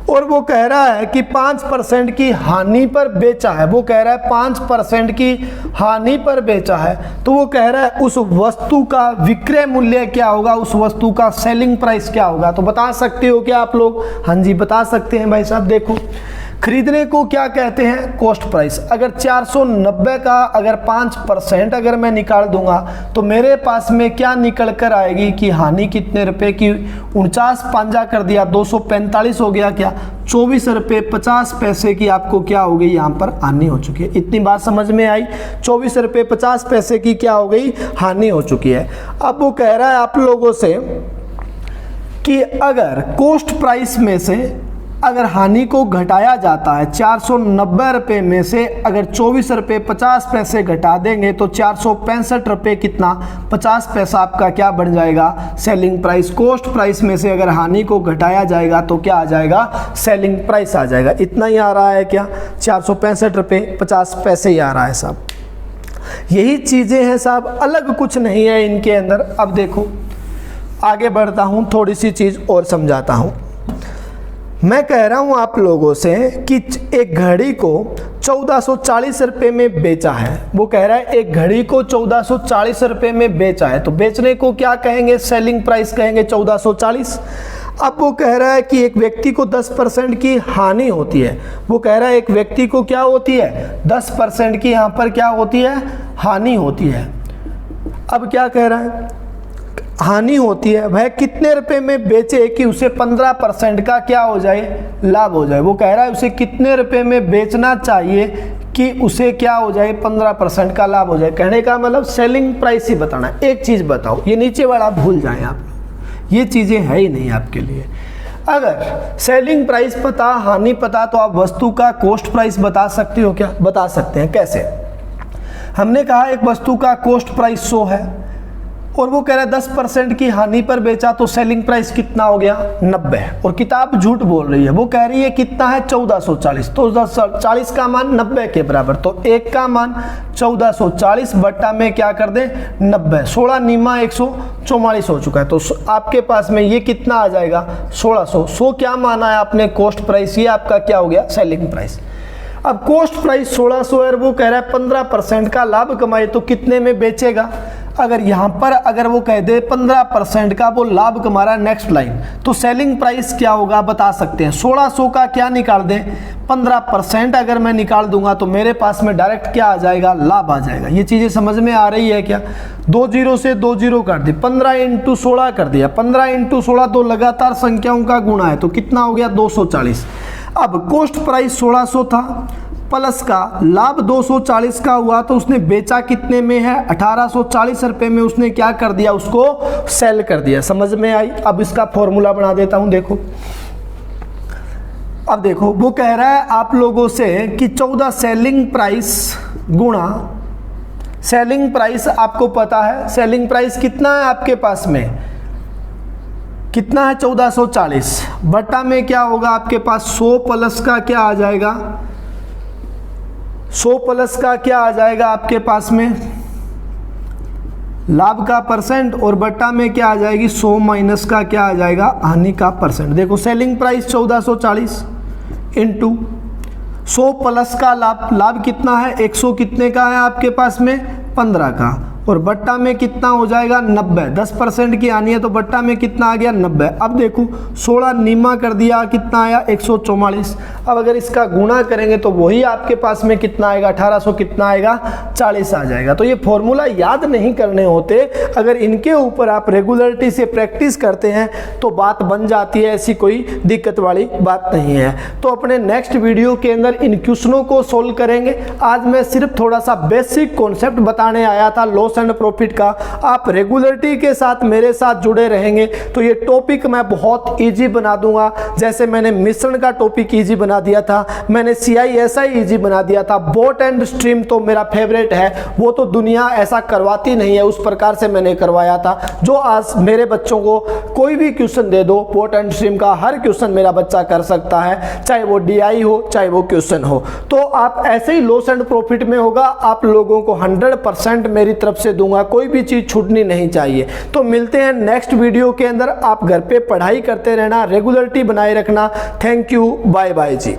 A: और वो कह रहा है कि 5% की हानि पर बेचा है। वो कह रहा है 5% की हानि पर बेचा है, तो वो कह रहा है उस वस्तु का विक्रय मूल्य क्या होगा, उस वस्तु का सेलिंग प्राइस क्या होगा। तो बता सकते हो क्या आप लोग? हाँ जी बता सकते हैं भाई साहब। देखो खरीदने को क्या कहते हैं, कॉस्ट प्राइस। अगर 490 का अगर 5% अगर मैं निकाल दूंगा तो मेरे पास में क्या निकल कर आएगी कि हानि कितने रुपए की, 49 पांजा कर दिया 245 हो गया, क्या 24 रुपये 50 पैसे की आपको क्या हो गई यहाँ पर हानि हो चुकी है। इतनी बात समझ में आई, 24 रुपये 50 पैसे की क्या हो गई, हानि हो चुकी है। अब वो कह रहा है आप लोगों से कि अगर कॉस्ट प्राइस में से अगर हानि को घटाया जाता है 490 रुपये में से अगर 24 रुपये 50 पैसे घटा देंगे तो 465 रुपये कितना 50 पैसा आपका क्या बन जाएगा, सेलिंग प्राइस। कॉस्ट प्राइस में से अगर हानि को घटाया जाएगा तो क्या आ जाएगा, सेलिंग प्राइस आ जाएगा। इतना ही आ रहा है क्या, 465 रुपये 50 पैसे ही आ रहा है साहब। यही चीज़ें हैं साहब, अलग कुछ नहीं है इनके अंदर। अब देखो आगे बढ़ता हूँ, थोड़ी सी चीज़ और समझाता हूँ। मैं कह रहा हूं आप लोगों से कि एक घड़ी को 1440 रुपये में बेचा है। वो कह रहा है एक घड़ी को 1440 रुपये में बेचा है, तो बेचने को क्या कहेंगे, सेलिंग प्राइस कहेंगे 1440। अब वो कह रहा है कि एक व्यक्ति को 10% की हानि होती है। वो कह रहा है एक व्यक्ति को क्या होती है, 10% की यहाँ पर क्या होती है, हानि होती है। अब क्या कह रहा है, हानि होती है, वह कितने रुपए में बेचे कि उसे 15% का क्या हो जाए, लाभ हो जाए। वो कह रहा है उसे कितने रुपए में बेचना चाहिए कि उसे क्या हो जाए, 15% का लाभ हो जाए। कहने का मतलब सेलिंग प्राइस ही बताना है। एक चीज़ बताओ, ये नीचे वाला भूल जाएं आप, ये चीज़ें है ही नहीं आपके लिए। अगर सेलिंग प्राइस पता, हानि पता, तो आप वस्तु का कॉस्ट प्राइस बता सकते हो क्या, बता सकते हैं। कैसे? हमने कहा एक वस्तु का कॉस्ट प्राइस 100 है और वो कह रहा है 10% की हानि पर बेचा तो सेलिंग प्राइस कितना हो गया, 90। और किताब झूठ बोल रही है, वो कह रही है कितना है, 1440। तो 40 का मान 90 के बराबर, तो 1 का मान 1440 बट्टा में क्या कर दें 90, 16 नीमा 144 हो चुका है। तो आपके पास में ये कितना आ जाएगा, 1600। 100 क्या माना है आपने कॉस्ट प्राइस, ये आपका क्या हो गया, सेलिंग प्राइस। अब कॉस्ट प्राइस 1600 है, वो कह रहा है 15% का लाभ कमाए तो कितने में बेचेगा। अगर यहाँ पर अगर वो कह दे 15% का वो लाभ कमा रहा है, नेक्स्ट लाइन, तो सेलिंग प्राइस क्या होगा बता सकते हैं। 1600 का क्या निकाल दें, 15% अगर मैं निकाल दूंगा तो मेरे पास में डायरेक्ट क्या आ जाएगा, लाभ आ जाएगा। ये चीज़ें समझ में आ रही है क्या? 2 0 से 2 0 कर दी, 15 × 16 कर दिया। 15 × 16 तो लगातार संख्याओं का गुणा है, तो कितना हो गया 240। अब कॉस्ट प्राइस 1600 था, प्लस का लाभ 240 का हुआ, तो उसने बेचा कितने में है, 1840 रुपये में उसने क्या कर दिया, उसको सेल कर दिया। समझ में आई? अब इसका फॉर्मूला बना देता हूं, देखो। अब देखो वो कह रहा है आप लोगों से कि 14 सेलिंग प्राइस गुणा सेलिंग प्राइस, आपको पता है सेलिंग प्राइस कितना है आपके पास में, कितना है 1440 बट्टा में क्या होगा आपके पास 100 प्लस का क्या आ जाएगा, 100 प्लस का क्या आ जाएगा आपके पास में लाभ का परसेंट, और बट्टा में क्या आ जाएगी 100 माइनस का क्या आ जाएगा, हानि का परसेंट। देखो सेलिंग प्राइस 1440 इंटू 100 प्लस का लाभ, लाभ कितना है 100 कितने का है आपके पास में 15 का, और बट्टा में कितना हो जाएगा 90। 10% की आनी है तो बट्टा में कितना आ गया 90। अब देखो 16 नीमा कर दिया, कितना आया 144। अब अगर इसका गुणा करेंगे तो वही आपके पास में कितना आएगा 1800 कितना आएगा 40 आ जाएगा। तो ये फॉर्मूला याद नहीं करने होते, अगर इनके ऊपर आप रेगुलरिटी से प्रैक्टिस करते हैं तो बात बन जाती है, ऐसी कोई दिक्कत वाली बात नहीं है। तो अपने नेक्स्ट वीडियो के अंदर इन क्वेश्चनों को सोल्व करेंगे। आज मैं सिर्फ थोड़ा सा बेसिक कॉन्सेप्ट बताने आया था लॉस एंड प्रॉफिट का। आप रेगुलरिटी के साथ मेरे साथ जुड़े रहेंगे तो ये टॉपिक मैं बहुत इजी बना दूंगा। जैसे मैंने मिश्रण का टॉपिक इजी बना दिया था, मैंने CISI इजी बना दिया था, बोट एंड स्ट्रीम तो मेरा फेवरेट है, वो तो दुनिया ऐसा करवाती नहीं है, उस प्रकार से मैंने करवाया था। जो आज मेरे बच्चों को कोई भी क्वेश्चन दे दो बोट एंड स्ट्रीम का, हर क्वेश्चन मेरा बच्चा कर सकता है, चाहे वो DI हो चाहे वो क्वेश्चन हो। तो आप ऐसे ही लॉस एंड प्रॉफिट में होगा, आप लोगों को 100% मेरी तरफ से दूंगा, कोई भी चीज छूटनी नहीं चाहिए। तो मिलते हैं नेक्स्ट वीडियो के अंदर। आप घर पे पढ़ाई करते रहना, रेगुलरिटी बनाए रखना। Thank you, bye bye ji.